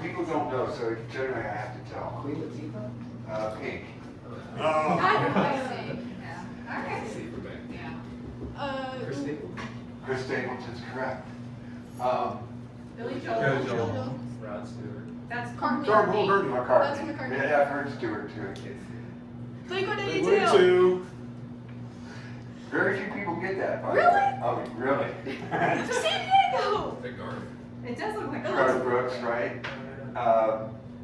People don't know, so generally I have to tell. Queen Latifah? Pink. Chris Staples? Chris Stapleton's correct. Billy Joel. Joel. Rod Stewart. That's Carmen. McCartney. That's McCartney. Yeah, I've heard Stewart too. Blink-182. Two. Very few people get that, by the way. Really? Oh, really? San Diego. Big Garth. It does look like Garth Brooks, right?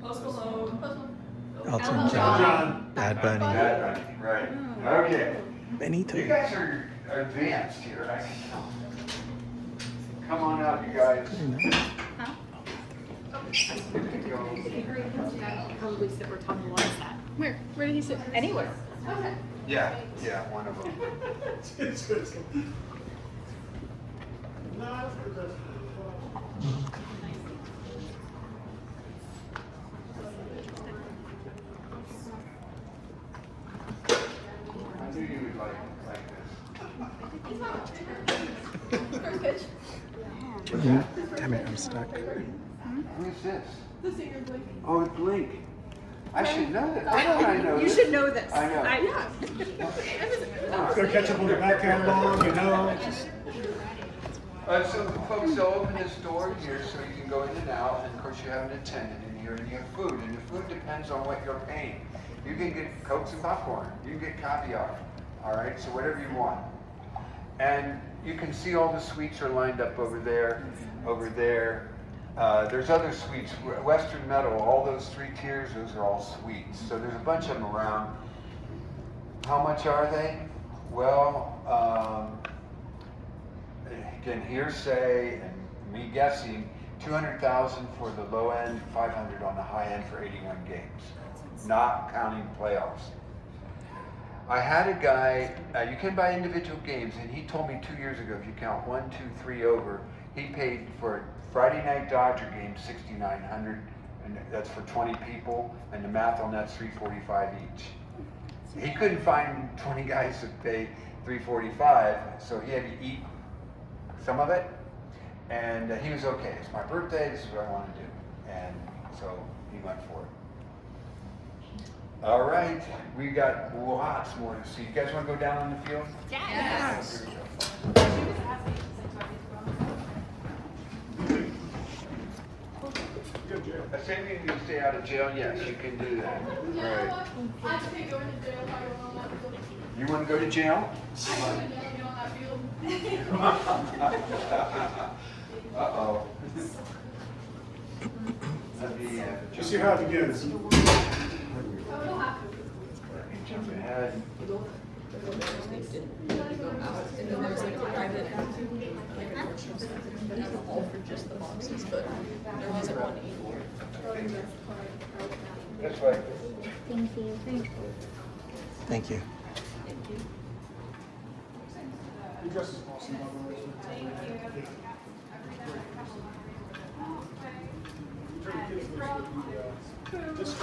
Post Malone. Elton Elton John. John. Bad Bunny. Bad Bunny, right. Okay. Benito. You guys are advanced here. Come on out, you guys. Probably sit where Tom was at. Where did he sit? Anywhere. Yeah, one of them. I'm stuck. Who is this? The singer Blink. Oh, it's Blink. I should know that. I know You this. should know this. I know. Yeah. Gotta catch up on the back catalog, you know. So folks, they'll open this door here so you can go in and out, and of course you have an attendant in here, and you have food, and the food depends on what you're paying. You can get Cokes and popcorn, you can get caviar, all right, so whatever you want. And you can see all the suites are lined up over there, over there. There's other suites, Western Metal, all those 3 tiers, those are all suites. So there's a bunch of them around. How much are they? Well, again, hearsay and me guessing, 200,000 for the low end, 500 on the high end for 81 games, not counting playoffs. I had a guy, you can buy individual games, and he told me 2 years ago, if you count 1, 2, 3 over, he paid for a Friday night Dodger game $6,900, and that's for 20 people, and the math on that's $345 each. He couldn't find 20 guys to pay $345, so he had to eat some of it, and he was okay. It's my birthday, this is what I want to do, and so he went for it. All right, we got lots more to see. You guys want to go down on the field? Yes. Here we go. Same thing, you stay out of jail, yes, you can do that. You Right. know what? I can't go into jail if I go on that field. You want to go to jail? I couldn't never get on that field. Uh-oh. Let me Just see how it begins. I would have to. jump ahead. And then there's like a private, like a grocery store down the hall for just the boxes, but there wasn't one anymore. This way. Thank you. Thank you. Your dress is awesome, by the way. Just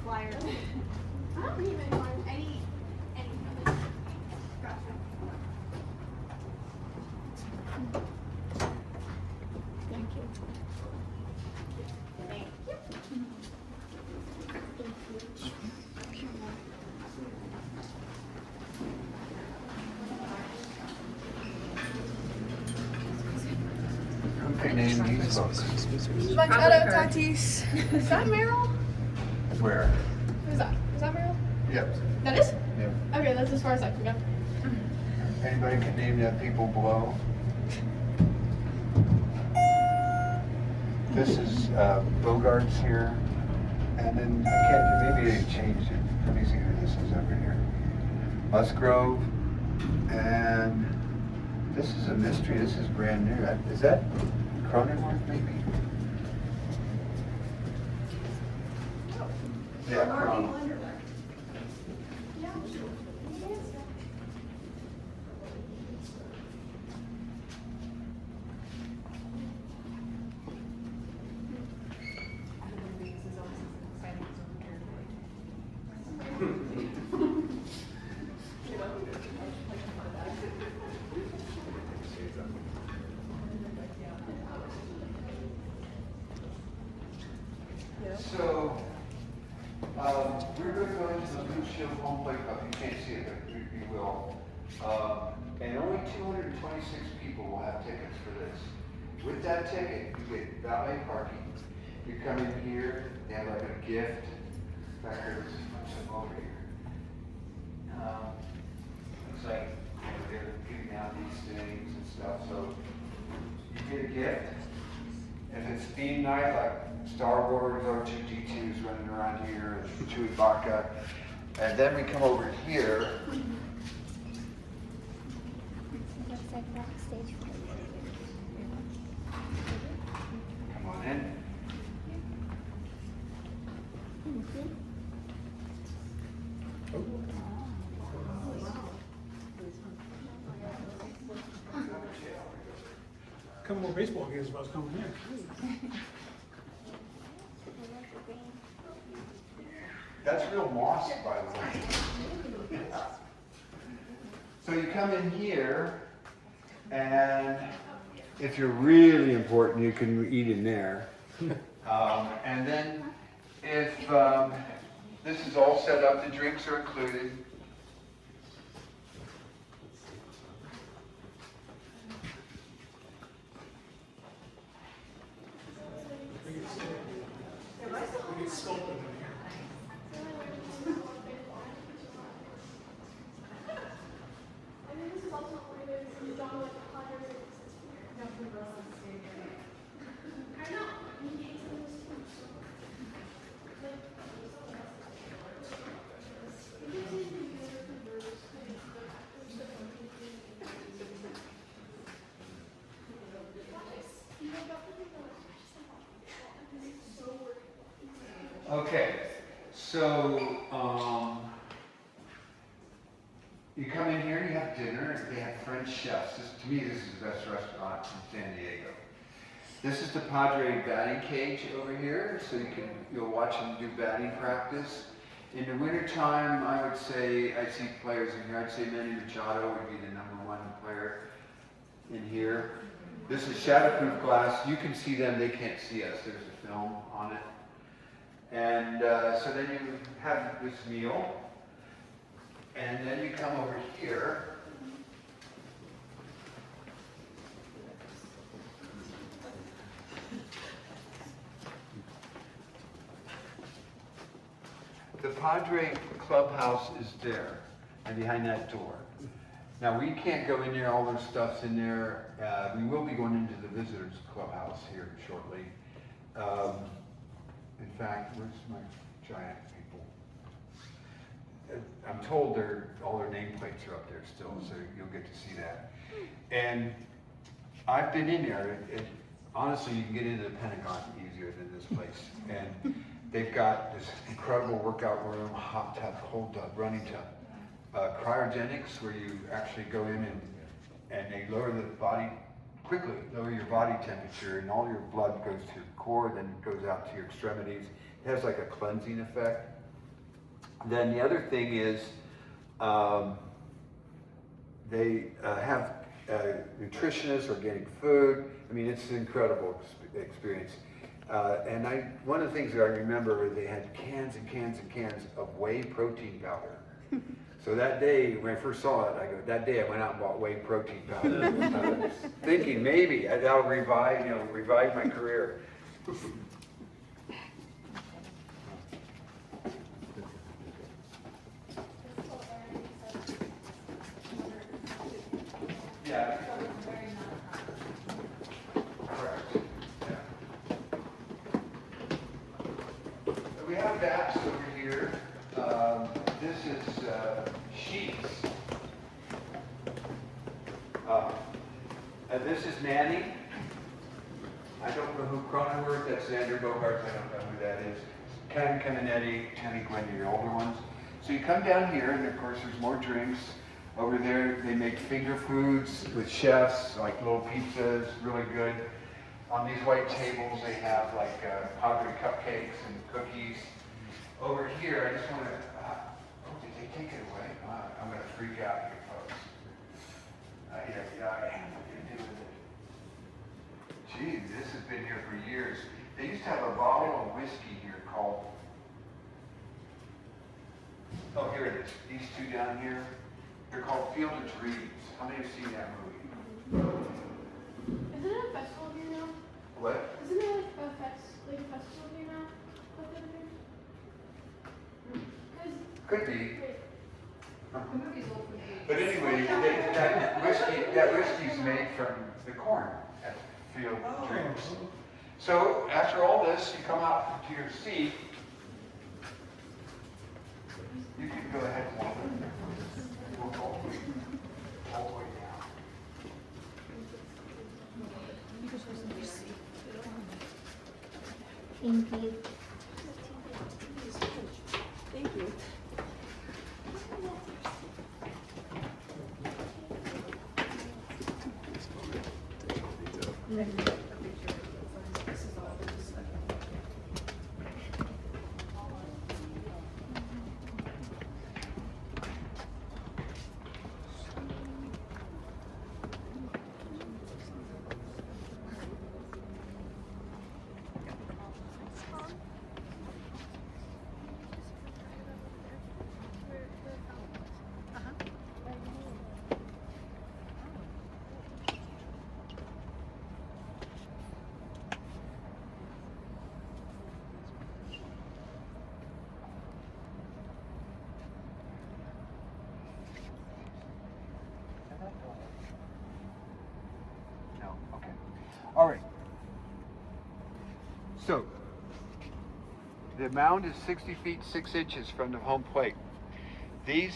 Flyers. I don't even want any. Gotcha. Thank you. Who can name these folks? Hello, Tatis. Is that Meryl? Where? Who's that? Is that Meryl? Yep. That is? Yep. Okay, that's as far as I can go. Anybody can name the people below? This is Bogart's here, and then I can't, maybe they changed it. Let me see who this is over here. Musgrove, and this is a mystery. This is brand new. Is that Cronenworth, maybe? Yeah, Cronenworth. So, we're going to go into the Blue Shield Home Plate Cup. You can't see it, but you will. And only 226 people will have tickets for this. With that ticket, you get valet parking. You come in here, they have like a gift. In fact, there's some over here. Looks like they're giving out these things and stuff. So you get a gift. If it's theme night, like Star Wars, R2-D2 is running around here, and Chewbacca. And then we come over here. Looks like backstage. Come on in. come more baseball games if I was coming here. That's real moss, by the way. So you come in here, and if you're really important, you can eat in there. And then if this is all set up, the drinks are included. We get sculpted in here. And then this is also where there's John with the Padres. I know. He hates them too. Okay, so you come in here, you have dinner, they have French chefs. To me, this is the best restaurant in San Diego. This is the Padre batting cage over here, so you'll watch them do batting practice. In the wintertime, I would say, I see players in here, I'd say Manny Machado would be the #1 player in here. This is shatterproof glass. You can see them, they can't see us. There's a film on it. And so then you have this meal, and then you come over here. The Padre clubhouse is there, and behind that door. Now we can't go in there, all their stuff's in there. We will be going into the visitors clubhouse here shortly. In fact, where's my giant people? I'm told all their nameplates are up there still, so you'll get to see that. And I've been in there. Honestly, you can get into the Pentagon easier than this place. And they've got this incredible workout room, hot tub, cold tub, running tub, cryogenics, where you actually go in and they lower the body quickly, lower your body temperature, and all your blood goes to the core, then it goes out to your extremities. It has like a cleansing effect. Then the other thing is they have nutritionists, organic food. I mean, it's an incredible experience. And one of the things that I remember, they had cans and cans and cans of whey protein powder. So that day, when I first saw it, that day I went out and bought whey protein powder, thinking maybe that'll revive my career. Yeah. Correct. Yeah. We have bats over here. This is sheets. This is Manny. I don't know who Cronenworth, that's Xander Bogaerts, I don't know who that is. Ken Caminetti, Kenny Gwen, your older ones. So you come down here, and of course there's more drinks. Over there, they make finger foods with chefs, like little pizzas, really good. On these white tables, they have like Padre cupcakes and cookies. Over here, I just want to, did they take it away? I'm going to freak out here, folks. Yeah, I have nothing to do with it. Gee, this has been here for years. They used to have a bottle of whiskey here called, oh, here it is. These two down here, they're called Field of Dreams. How many have seen that movie? Isn't it a festival here now? What? Isn't it like a festival here now? Could be. But anyway, that whiskey's made from the corn at Field of Dreams. So after all this, you come out to your seat. You can go ahead and walk. We'll go all the way down. Thank you. Thank you. No, okay. All right. So, the mound is 60 feet 6 inches from the home plate. These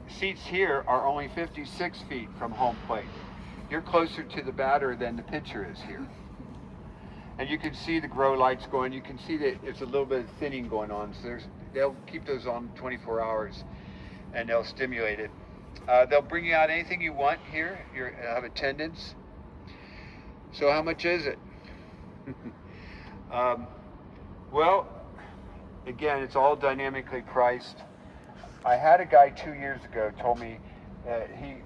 seats here are only 56 feet from home plate. You're closer to the batter than the pitcher is here. And you can see the grow lights going. You can see that there's a little bit of thinning going on. So they'll keep those on 24 hours and they'll stimulate it. They'll bring you out anything you want here. You have attendance. So how much is it? Well, again, it's all dynamically priced. I had a guy 2 years ago told me he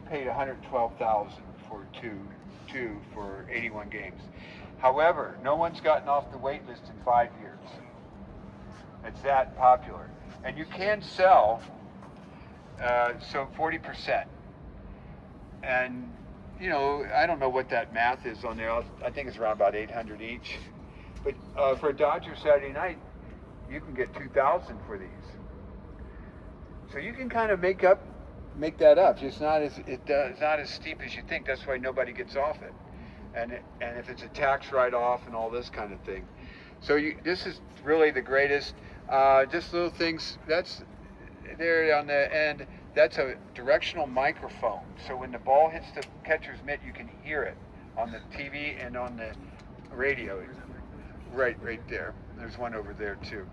paid $112,000 for two for 81 games. However, no one's gotten off the wait list in 5 years. It's that popular, and you can sell so 40%. And you know, I don't know what that math is on there. I think it's around about 800 each. But for a Dodger Saturday night, you can get 2,000 for these. So you can kind of make that up. It's not as steep as you think. That's why nobody gets off it. And if it's a tax write-off and all this kind of thing. So this is really the greatest. Just little things. That's there on the end. That's a directional microphone. So when the ball hits the catcher's mitt, you can hear it on the TV and on the radio. Right there. There's one over there too.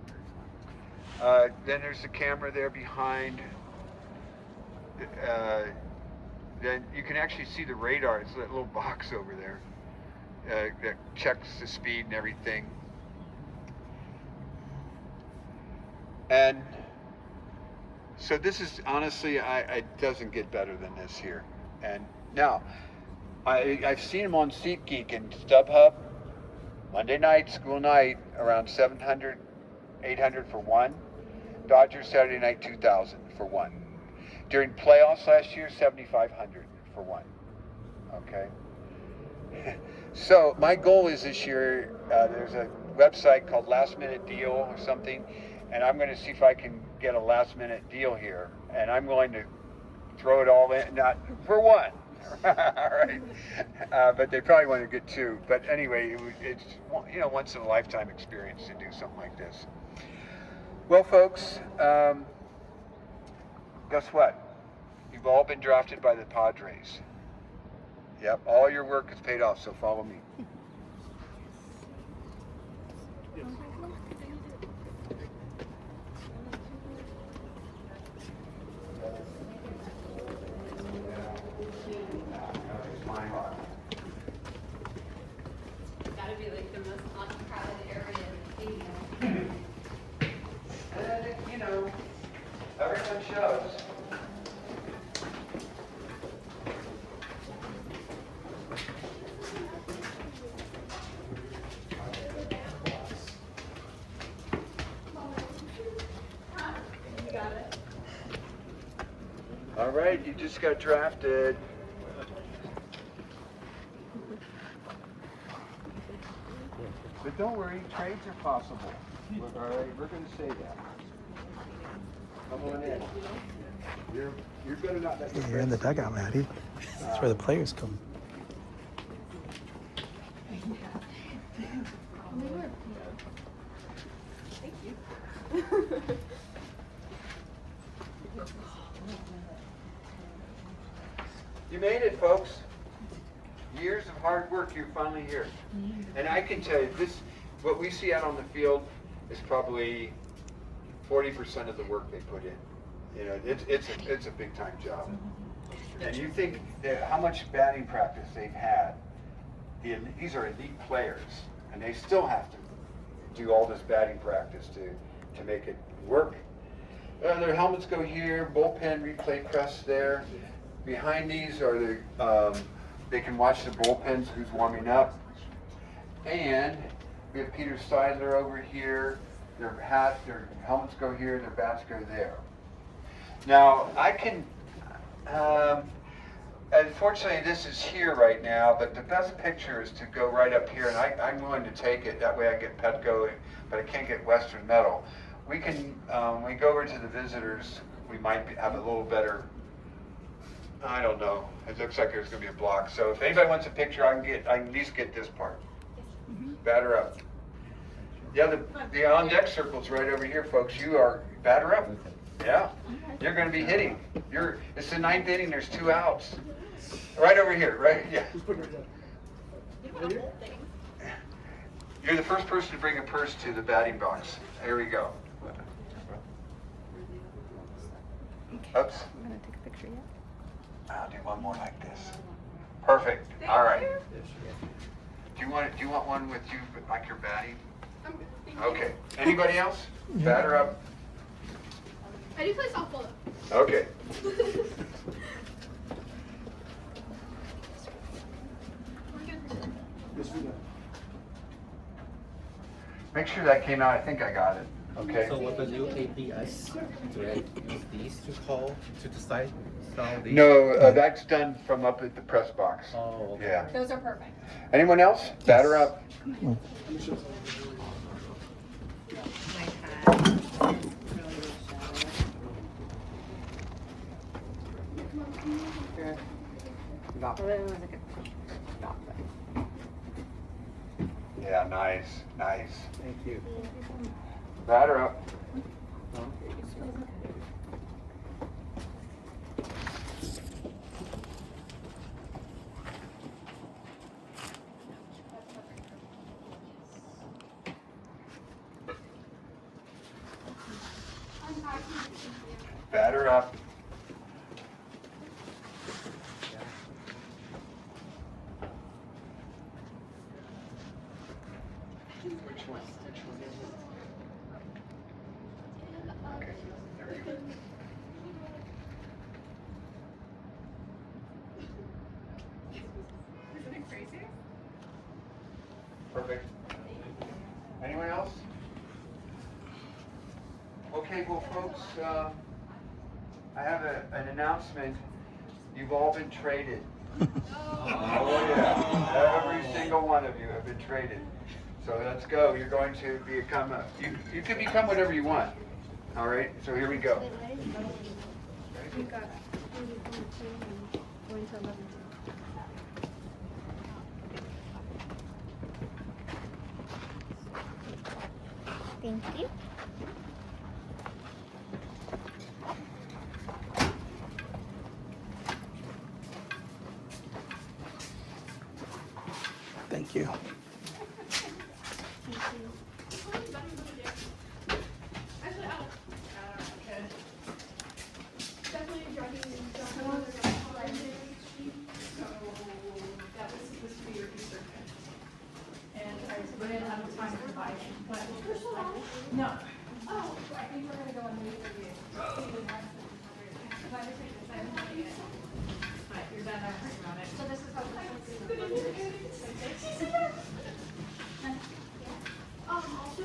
Then there's the camera there behind. Then you can actually see the radar. It's that little box over there that checks the speed and everything. And so this is honestly, it doesn't get better than this here. And now, I've seen them on SeatGeek and StubHub. Monday night, school night, around 700, 800 for one. Dodgers Saturday night, 2,000 for one. During playoffs last year, 7,500 for one. Okay. So my goal is this year, there's a website called Last Minute Deal or something, and I'm going to see if I can get a last minute deal here, and I'm going to throw it all in, not for one. All right, but they probably want to get two. But anyway, it's once in a lifetime experience to do something like this. Well, folks, guess what? You've all been drafted by the Padres. Yep, all your work is paid off. So follow me. Gotta be like the most uncrowded area in the stadium. And everyone shows. All right, you just got drafted. But don't worry, trades are possible. All right, we're going to say that. Come on in. You're going to not let You're in the dugout, Maddie. That's where the players come. You made it, folks. Years of hard work, you're finally here. And I can tell you, what we see out on the field is probably 40% of the work they put in. It's a big time job. And you think that how much batting practice they've had. These are elite players, and they still have to do all this batting practice to make it work. Their helmets go here, bullpen replay press there. Behind these are the, they can watch the bullpens who's warming up. And we have Peter Seidler over here. Their helmets go here, their bats go there. Now, I can, unfortunately this is here right now, but the best picture is to go right up here, and I'm willing to take it. That way I get Petco, but I can't get Western Metal. We can, when we go over to the visitors, we might have a little better, I don't know. It looks like there's gonna be a block. So if anybody wants a picture, I can at least get this part. Batter up. Yeah, the on deck circle's right over here, folks. You are batter up. Yeah, you're going to be hitting. It's the 9th inning. There's 2 outs. Right over here, right? Yeah. You're the first person to bring a purse to the batting box. Here we go. Oops. I'm gonna take a picture, yeah. I'll do one more like this. Perfect. All right. Do you want one with you like your batting? I'm good. Thank you. Okay. Anybody else? Batter up. I do play softball though. Okay. Make sure that came out. I think I got it. Okay. So what the new APIs, do I use these to call to decide? No, that's done from up at the press box. Oh, okay. Yeah. Those are perfect. Anyone else? Batter up. Yeah, nice, nice. Thank you. Batter up. Batter up. Which one? Okay, there we go. Isn't it crazy? Perfect. Anyone else? Okay, well, folks, I have an announcement. You've all been traded. Oh yeah, every single one of you have been traded. So let's go. You're going to become you can become whatever you want. All right. So here we go. You got it. Going to 11. Thank you. Thank you. Actually, I don't care. Definitely driving in so That was supposed to be your Easter gift. And I didn't have time to buy it, but no. Oh, I think we're gonna go on New Year's Eve. But you're done, I'm working on it. So this is how also,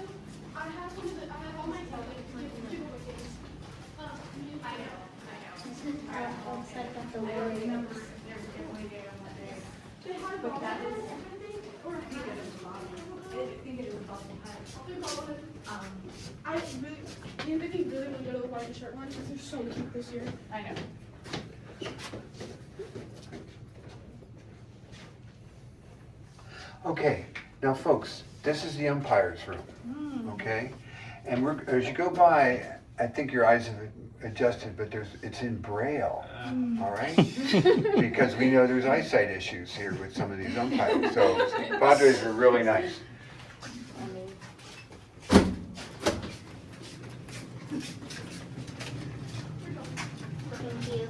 I have all my giveaway things. I know. I'll set up the I word. remember there's a giveaway day on that day. They had But that is, or I think it was bubble head. I really, me and Vivi really want to go to the white shirt one because they're so cute this year. I know. Okay. Now, folks, this is the umpire's room. Okay. And as you go by, I think your eyes have adjusted, but it's in Braille. All right. Because we know there's eyesight issues here with some of these umpires. So Padres were really nice. Thank you.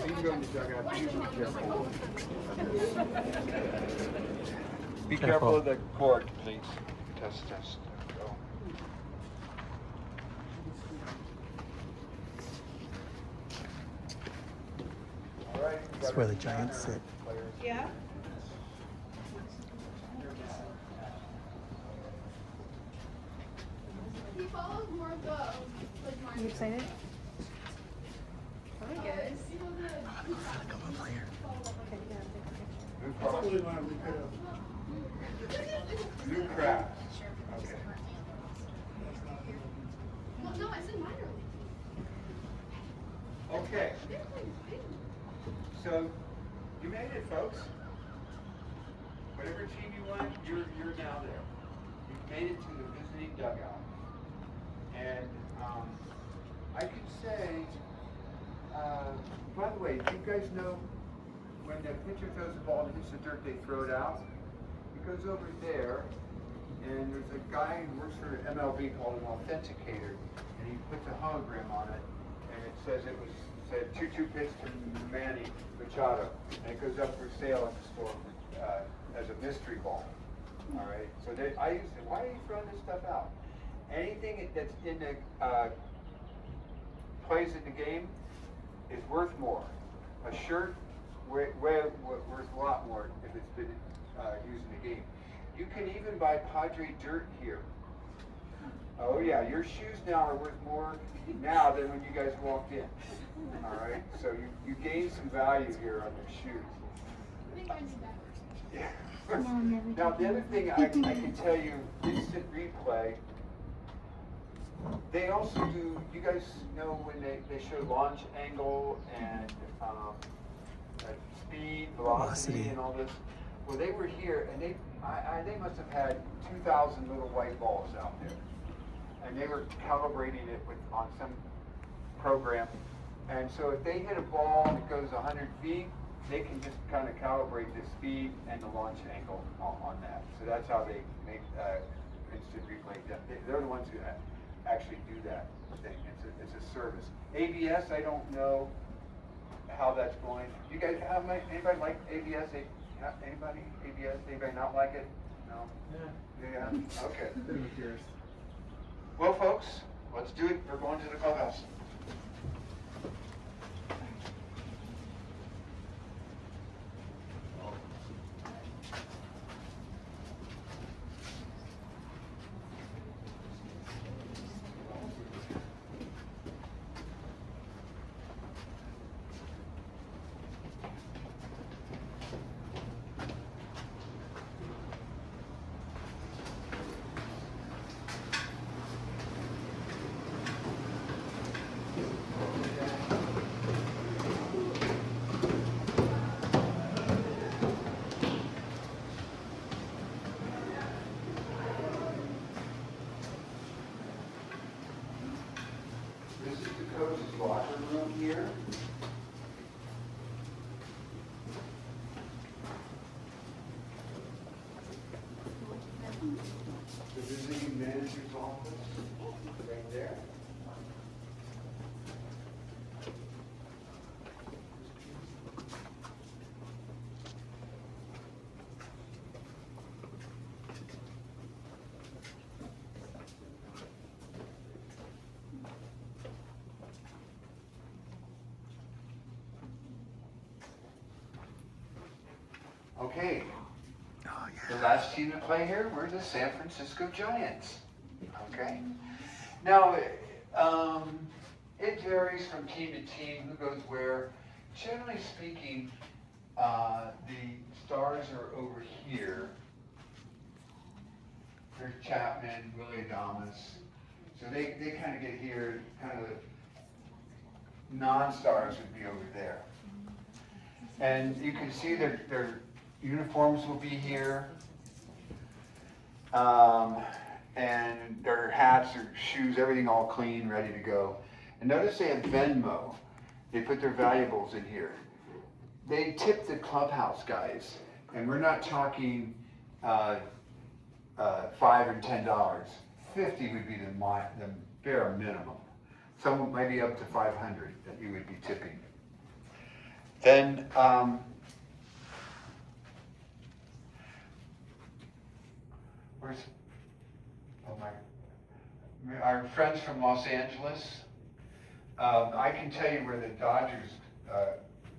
So you can go in the dugout. You be careful. Be careful of the cord, please. Test, test. Go. All right. That's where the Giants sit. Yeah. He follows more of the like You excited? I guess. Come on, player. New car. Really want to look it up. New crab. Okay. Well, no, I said minor league. Okay. So you made it, folks. Whatever team you want, you're now there. You've made it to the visiting dugout. And I could say, by the way, do you guys know when the pitcher throws the ball and hits the dirt, they throw it out? It goes over there, and there's a guy who works for MLB called an authenticator, and he puts a hologram on it, and it says said 2-2 pitch to Manny Machado, and it goes up for sale at the store as a mystery ball. All right, so I used to, why are you throwing this stuff out? Anything that's in the plays in the game is worth more. A shirt worth a lot more if it's been used in the game. You can even buy Padre dirt here. Oh yeah, your shoes now are worth more now than when you guys walked in. All right, so you gain some value here on your shoes. I think I need that. Yeah. No, never Now did the other thing I can tell you, instant replay. They also do. You guys know when they show launch angle and speed, velocity, and all this. Well, they were here, and they must have had 2,000 little white balls out there, and they were calibrating it on some program. And so if they hit a ball and it goes 100 feet, they can just kind of calibrate the speed and the launch angle on that. So that's how they make instant replay. They're the ones who actually do that thing. It's a service. ABS, I don't know how that's going. You guys have anybody like ABS? Anybody ABS? Anybody not like it? No. Yeah. Okay. Well, folks, let's do it. We're going to the clubhouse. This is the coach's locker room here. The visiting manager's office, right there. Okay. Oh, The yeah. last team to play here were the San Francisco Giants. Okay. Now, it varies from team to team who goes where. Generally speaking, the stars are over here. There's Chapman, Willie Adames. So they kind of get here. Kind of the non-stars would be over there. And you can see their uniforms will be here. And their hats, their shoes, everything all clean, ready to go. And notice they have Venmo. They put their valuables in here. They tip the clubhouse guys, and we're not talking $5 or $10. $50 would be the bare minimum. Some might be up to $500 that you would be tipping. Then, where's, oh our friends from Los Angeles. I can tell you where the Dodgers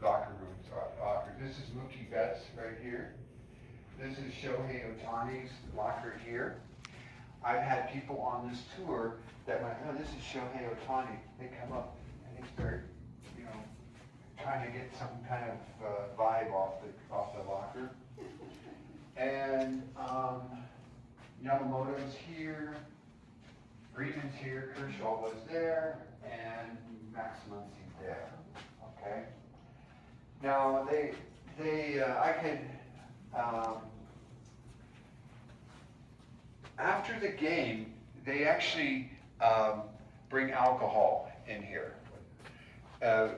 locker rooms are. This is Mookie Betts right here. This is Shohei Ohtani's locker here. I've had people on this tour that went, oh, this is Shohei Ohtani. They come up and they start, trying to get some kind of vibe off the locker. And Yamamoto's here, Freeman's here, Kershaw was there, and Maximon's there. Okay. Now I could. After the game, they actually bring alcohol in here.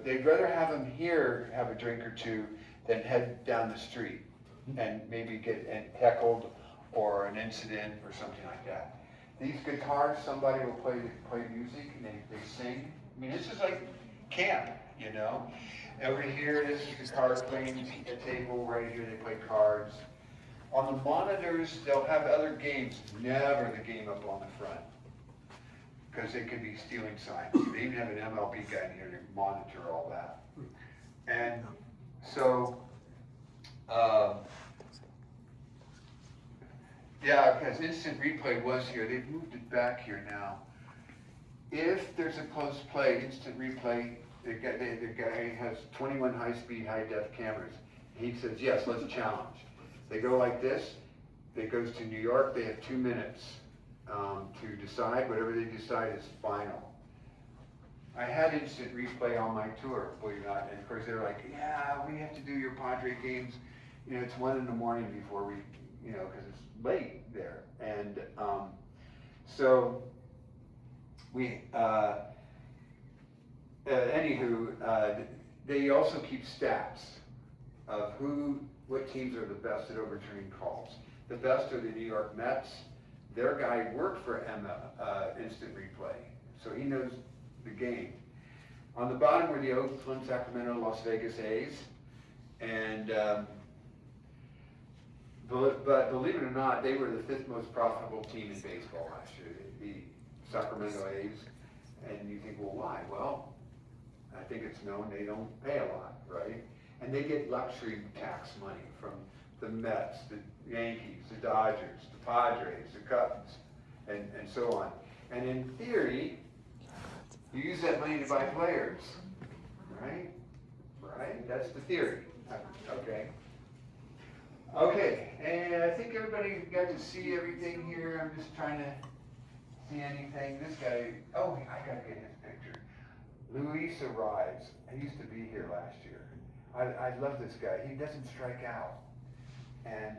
They'd rather have them here have a drink or two than head down the street and maybe get heckled or an incident or something like that. These guitars, somebody will play music and they sing. I mean, this is like camp, Over here, this is the card playing table. Right here, they play cards. On the monitors, they'll have other games, never the game up on the front, because they could be stealing signs. They even have an MLB guy in here to monitor all that. And so, yeah, because instant replay was here. They've moved it back here now. If there's a close play, instant replay, the guy has 21 high-speed, high-def cameras. He says, yes, let's challenge. They go like this. It goes to New York. They have 2 minutes to decide. Whatever they decide is final. I had instant replay on my tour, believe it or not. And of course, they're like, yeah, we have to do your Padre games. It's 1 in the morning before we, because it's late there. And so we, anywho, they also keep stats of what teams are the best at overturning calls. The best are the New York Mets. Their guy worked for Instant Replay, so he knows the game. On the bottom were the Oakland, Sacramento, Las Vegas A's, and but believe it or not, they were the 5th most profitable team in baseball last year, the Sacramento A's. And you think, well, why? Well, I think it's known they don't pay a lot, right? And they get luxury tax money from the Mets, the Yankees, the Dodgers, the Padres, the Cubs, and so on. And in theory, you use that money to buy players, right? Right? That's the theory. Okay. Okay, and I think everybody got to see everything here. I'm just trying to see anything. This guy, oh, I gotta get his picture. Luis Arrives. He used to be here last year. I love this guy. He doesn't strike out. And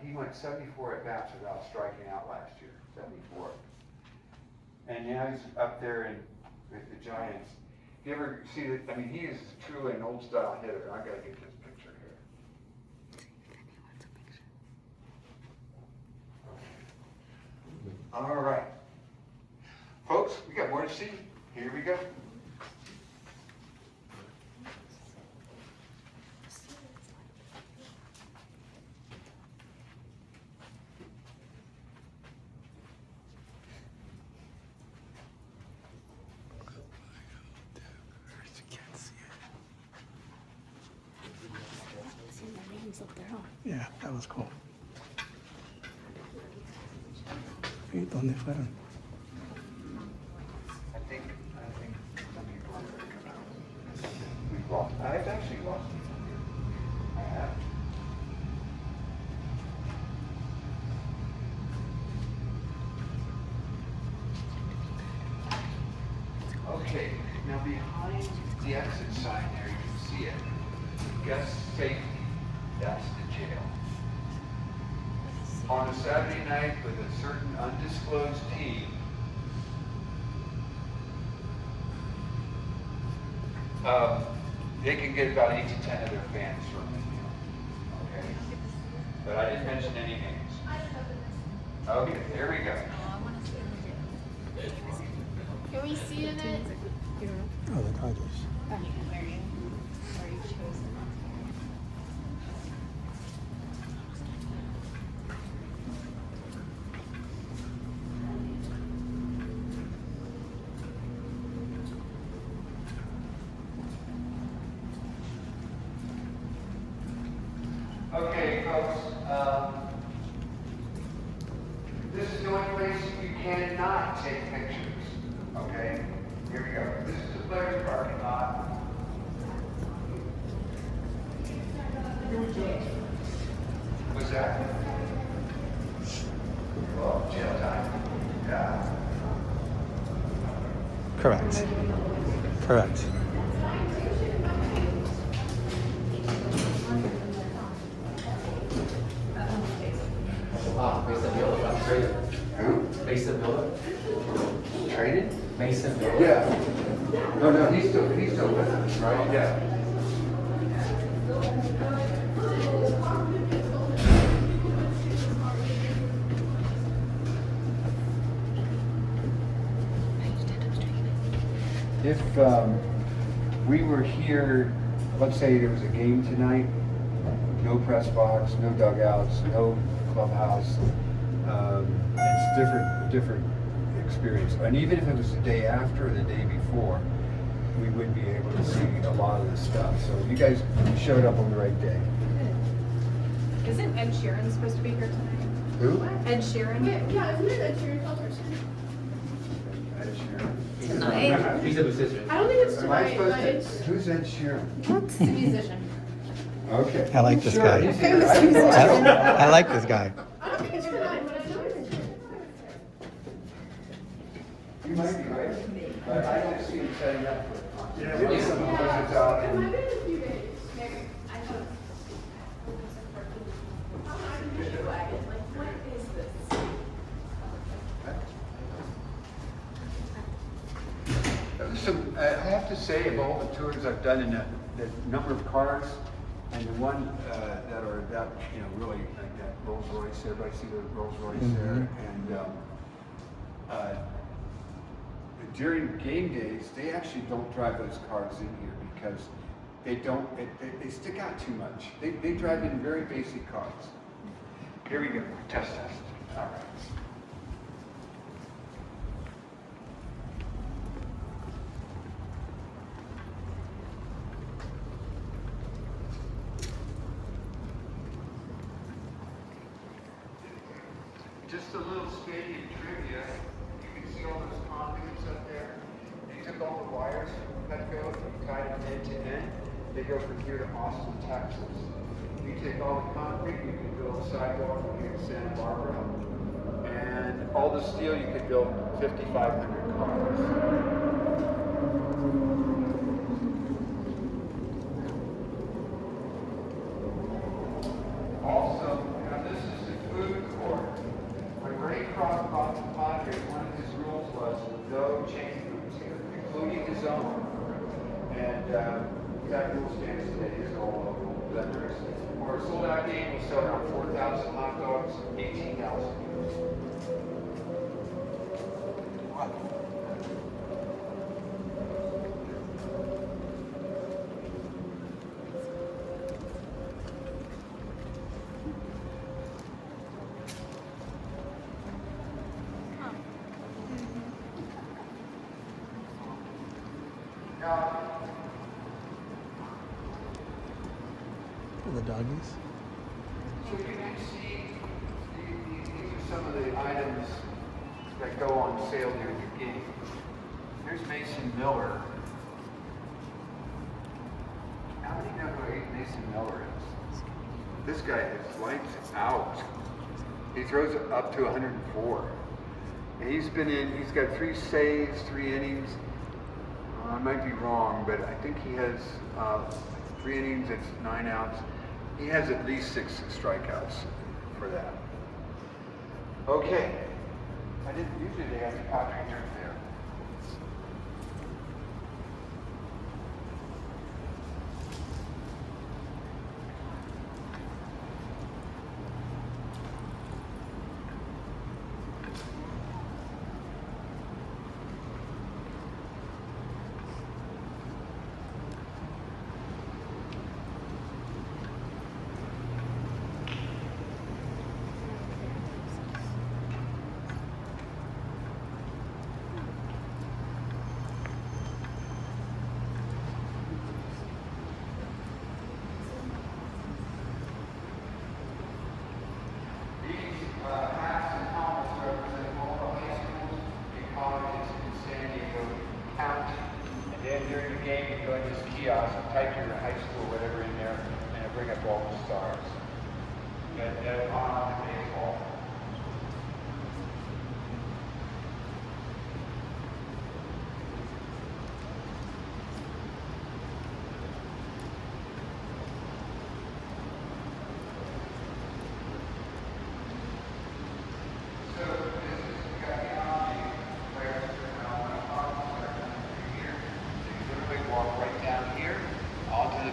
he went 74 at bats without striking out last year, 74. And now he's up there with the Giants. You ever see that? I mean, he is truly an old style hitter. I gotta get this picture here. All right. Folks, we got more to see. Here we go. Yeah, that was cool. ¿Y dónde fueron? I think some people we've lost. I've actually lost it. I have. Okay, now behind the exit sign there, you can see it. Guest safety. That's the jail. On a Saturday night with a certain undisclosed team, they can get about 8 to 10 of their fans from it. Okay? But I didn't mention any names. Okay, there we go. Can we see in it? Oh, the Dodgers. Where you chose them. Okay, folks. This is the only place you cannot take pictures. Okay? Here we go. This is the players' parking lot. What's that? Well, jail time. Yeah. Correct. Correct. Wow, Mason Miller got traded. Who? Mason Miller? Traded? Mason Miller? Yeah. No, he's still with us, right? Yeah. If we were here, let's say there was a game tonight, no press box, no dugouts, no clubhouse. It's different experience. And even if it was the day after or the day before, we would be able to see a lot of this stuff. So you guys showed up on the right day. Isn't Ed Sheeran supposed to be here tonight? Who? Ed Sheeran? Yeah, isn't it a Cheers person? Ed Sheeran. Tonight? He's a musician. I don't think it's Am I tonight, supposed but to? it's. Who's Ed Sheeran? He's a musician. Okay. I like this Sure, guy. he's here. I like this guy. I don't think it's tonight, but I know it's. You might be right, but I just see him setting up for it. Yeah, Maybe some of us is out It and might be in a few days. Maybe. I know. I have to say, of all the tours I've done, and the number of cars, and the one that are that, really like that Rolls Royce. Everybody see the Rolls Royce there, and during game days, they actually don't drive those cars in here because they stick out too much. They drive in very basic cars. Here we go. Test. All right. Just a little stadium trivia. You can see all those conduits up there. They took all the wires from Petco and tied them end to end. They go from here to Austin, Texas. You take all the concrete, you can build a sidewalk from here to Santa Barbara. And all the steel, you could build 5,500 cars. Also, this is the food court. When Ray Kroc bought the Padres, one of his rules was no chain foods here, including his own. And that rule stands today. It's all local vendors. For a sold-out game, we sell around 4,000 hot dogs, 18,000. Now, The doggies. so you can see these are some of the items that go on sale during the game. Here's Mason Miller. How many know who Mason Miller is? This guy is lights out. He throws up to 104. And he's got 3 saves, 3 innings. I might be wrong, but I think he has 3 innings, it's 9 outs. He has at least 6 strikeouts for that. Okay. I didn't usually they have the Padres there. during the game, you go in this kiosk, type your high school, whatever in there, and it'll bring up all the stars that are on the baseball.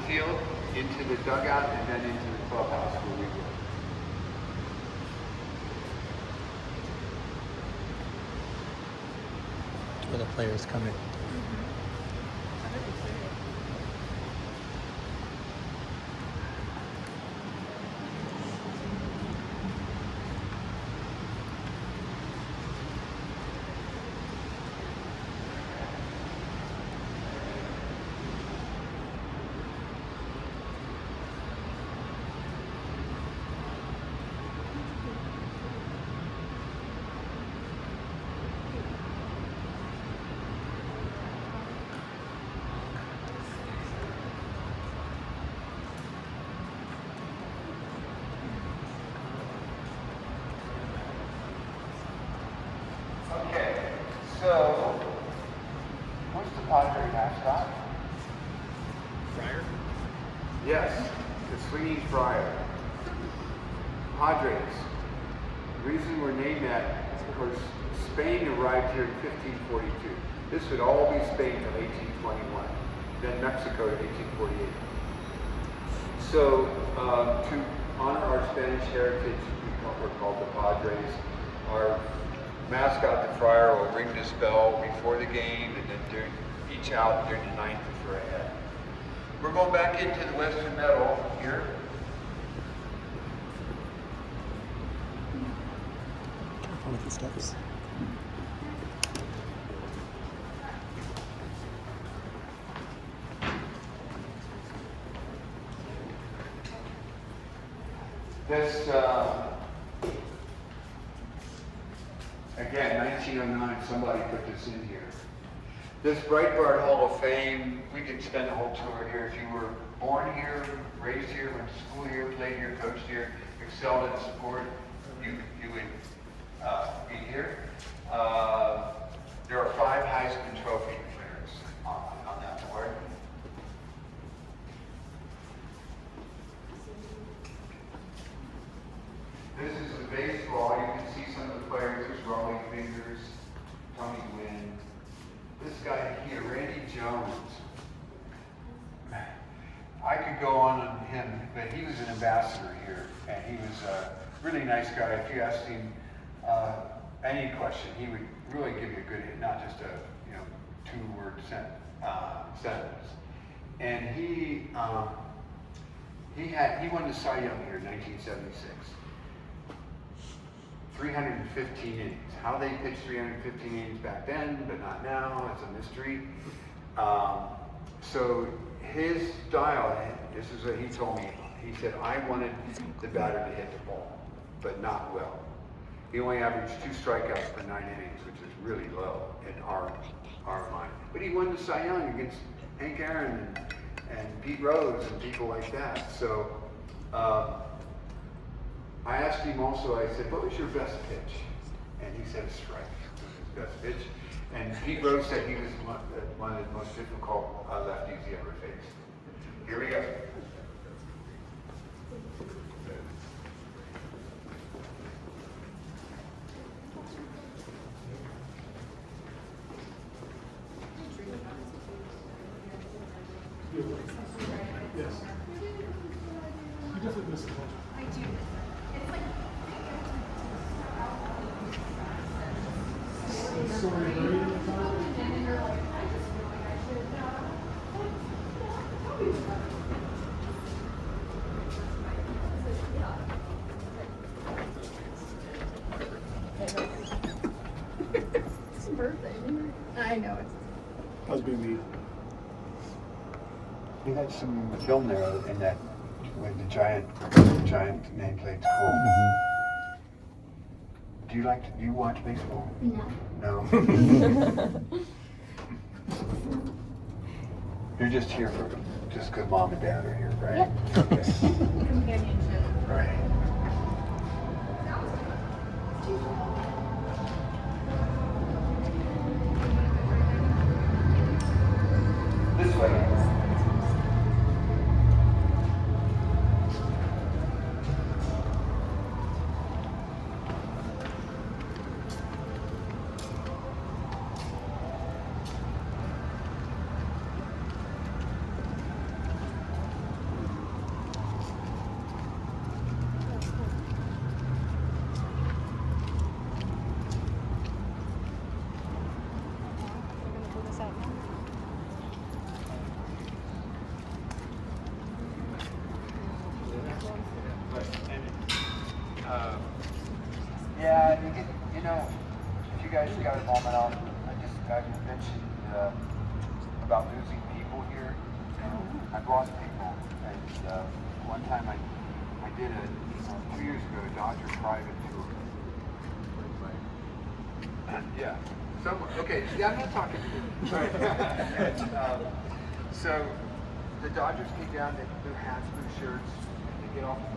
Field, into the dugout, and then into the clubhouse where we go. Where the players come in. Okay, so what's the Padre mascot? Friar? Yes, the swinging friar. Padres. The reason we're named that is because Spain arrived here in 1542. This would all be Spain till 1821, then Mexico to 1848. So to honor our Spanish heritage, we're called the Padres. Our mascot, the friar, will ring this bell before the game and then during each out during the ninth for a head. We're going back into the western meadow here. Careful with the steps. This, again, 1909, somebody put this in here. This Breitbart Hall of Fame, we could spend a whole tour here. If you were born here, raised here, went to school here, played here, coached here, excelled in sport, you would be here. There are 5 Heisman Trophy winners on that board. This is the baseball. You can see some of the players. There's Rolling Fingers, Tony Gwynn. This guy here, Randy Jones. I could go on him, but he was an ambassador here, and he was a really nice guy. If you asked him any question, he would really give you a good hit, not just a 2-word sentence. And he won the Cy Young here in 1976. 315 innings. How they pitched 315 innings back then, but not now, it's a mystery. So his style, this is what he told me. He said, I wanted the batter to hit the ball, but not well. He only averaged 2 strikeouts per 9 innings, which is really low in our mind. But he won the Cy Young against Hank Aaron and Pete Rose and people like that. So I asked him also, I said, what was your best pitch? And he said a strike was his best pitch. And Pete Rose said he was one of the most difficult lefties he ever faced. Here we go. Yes. You definitely missed it. I do. It's like So are you ready? and you're like, I just feel like I should have It's birthday. I know it's. I was being me. He had some film there in that with the giant nameplates. Cool. Do you watch baseball? No. No. You're just here for just because mom and dad are here, right? Yep. Okay. Companionship. Right. This way. Yeah, you know, if you guys got a moment, I mentioned about losing people here. I've lost people, and one time I did 2 years ago a Dodger private tour. Yeah, somewhere. Okay, yeah, I'm not talking to you. Right. And, so the Dodgers came down, they put their hats, blue shirts, they get off the bus.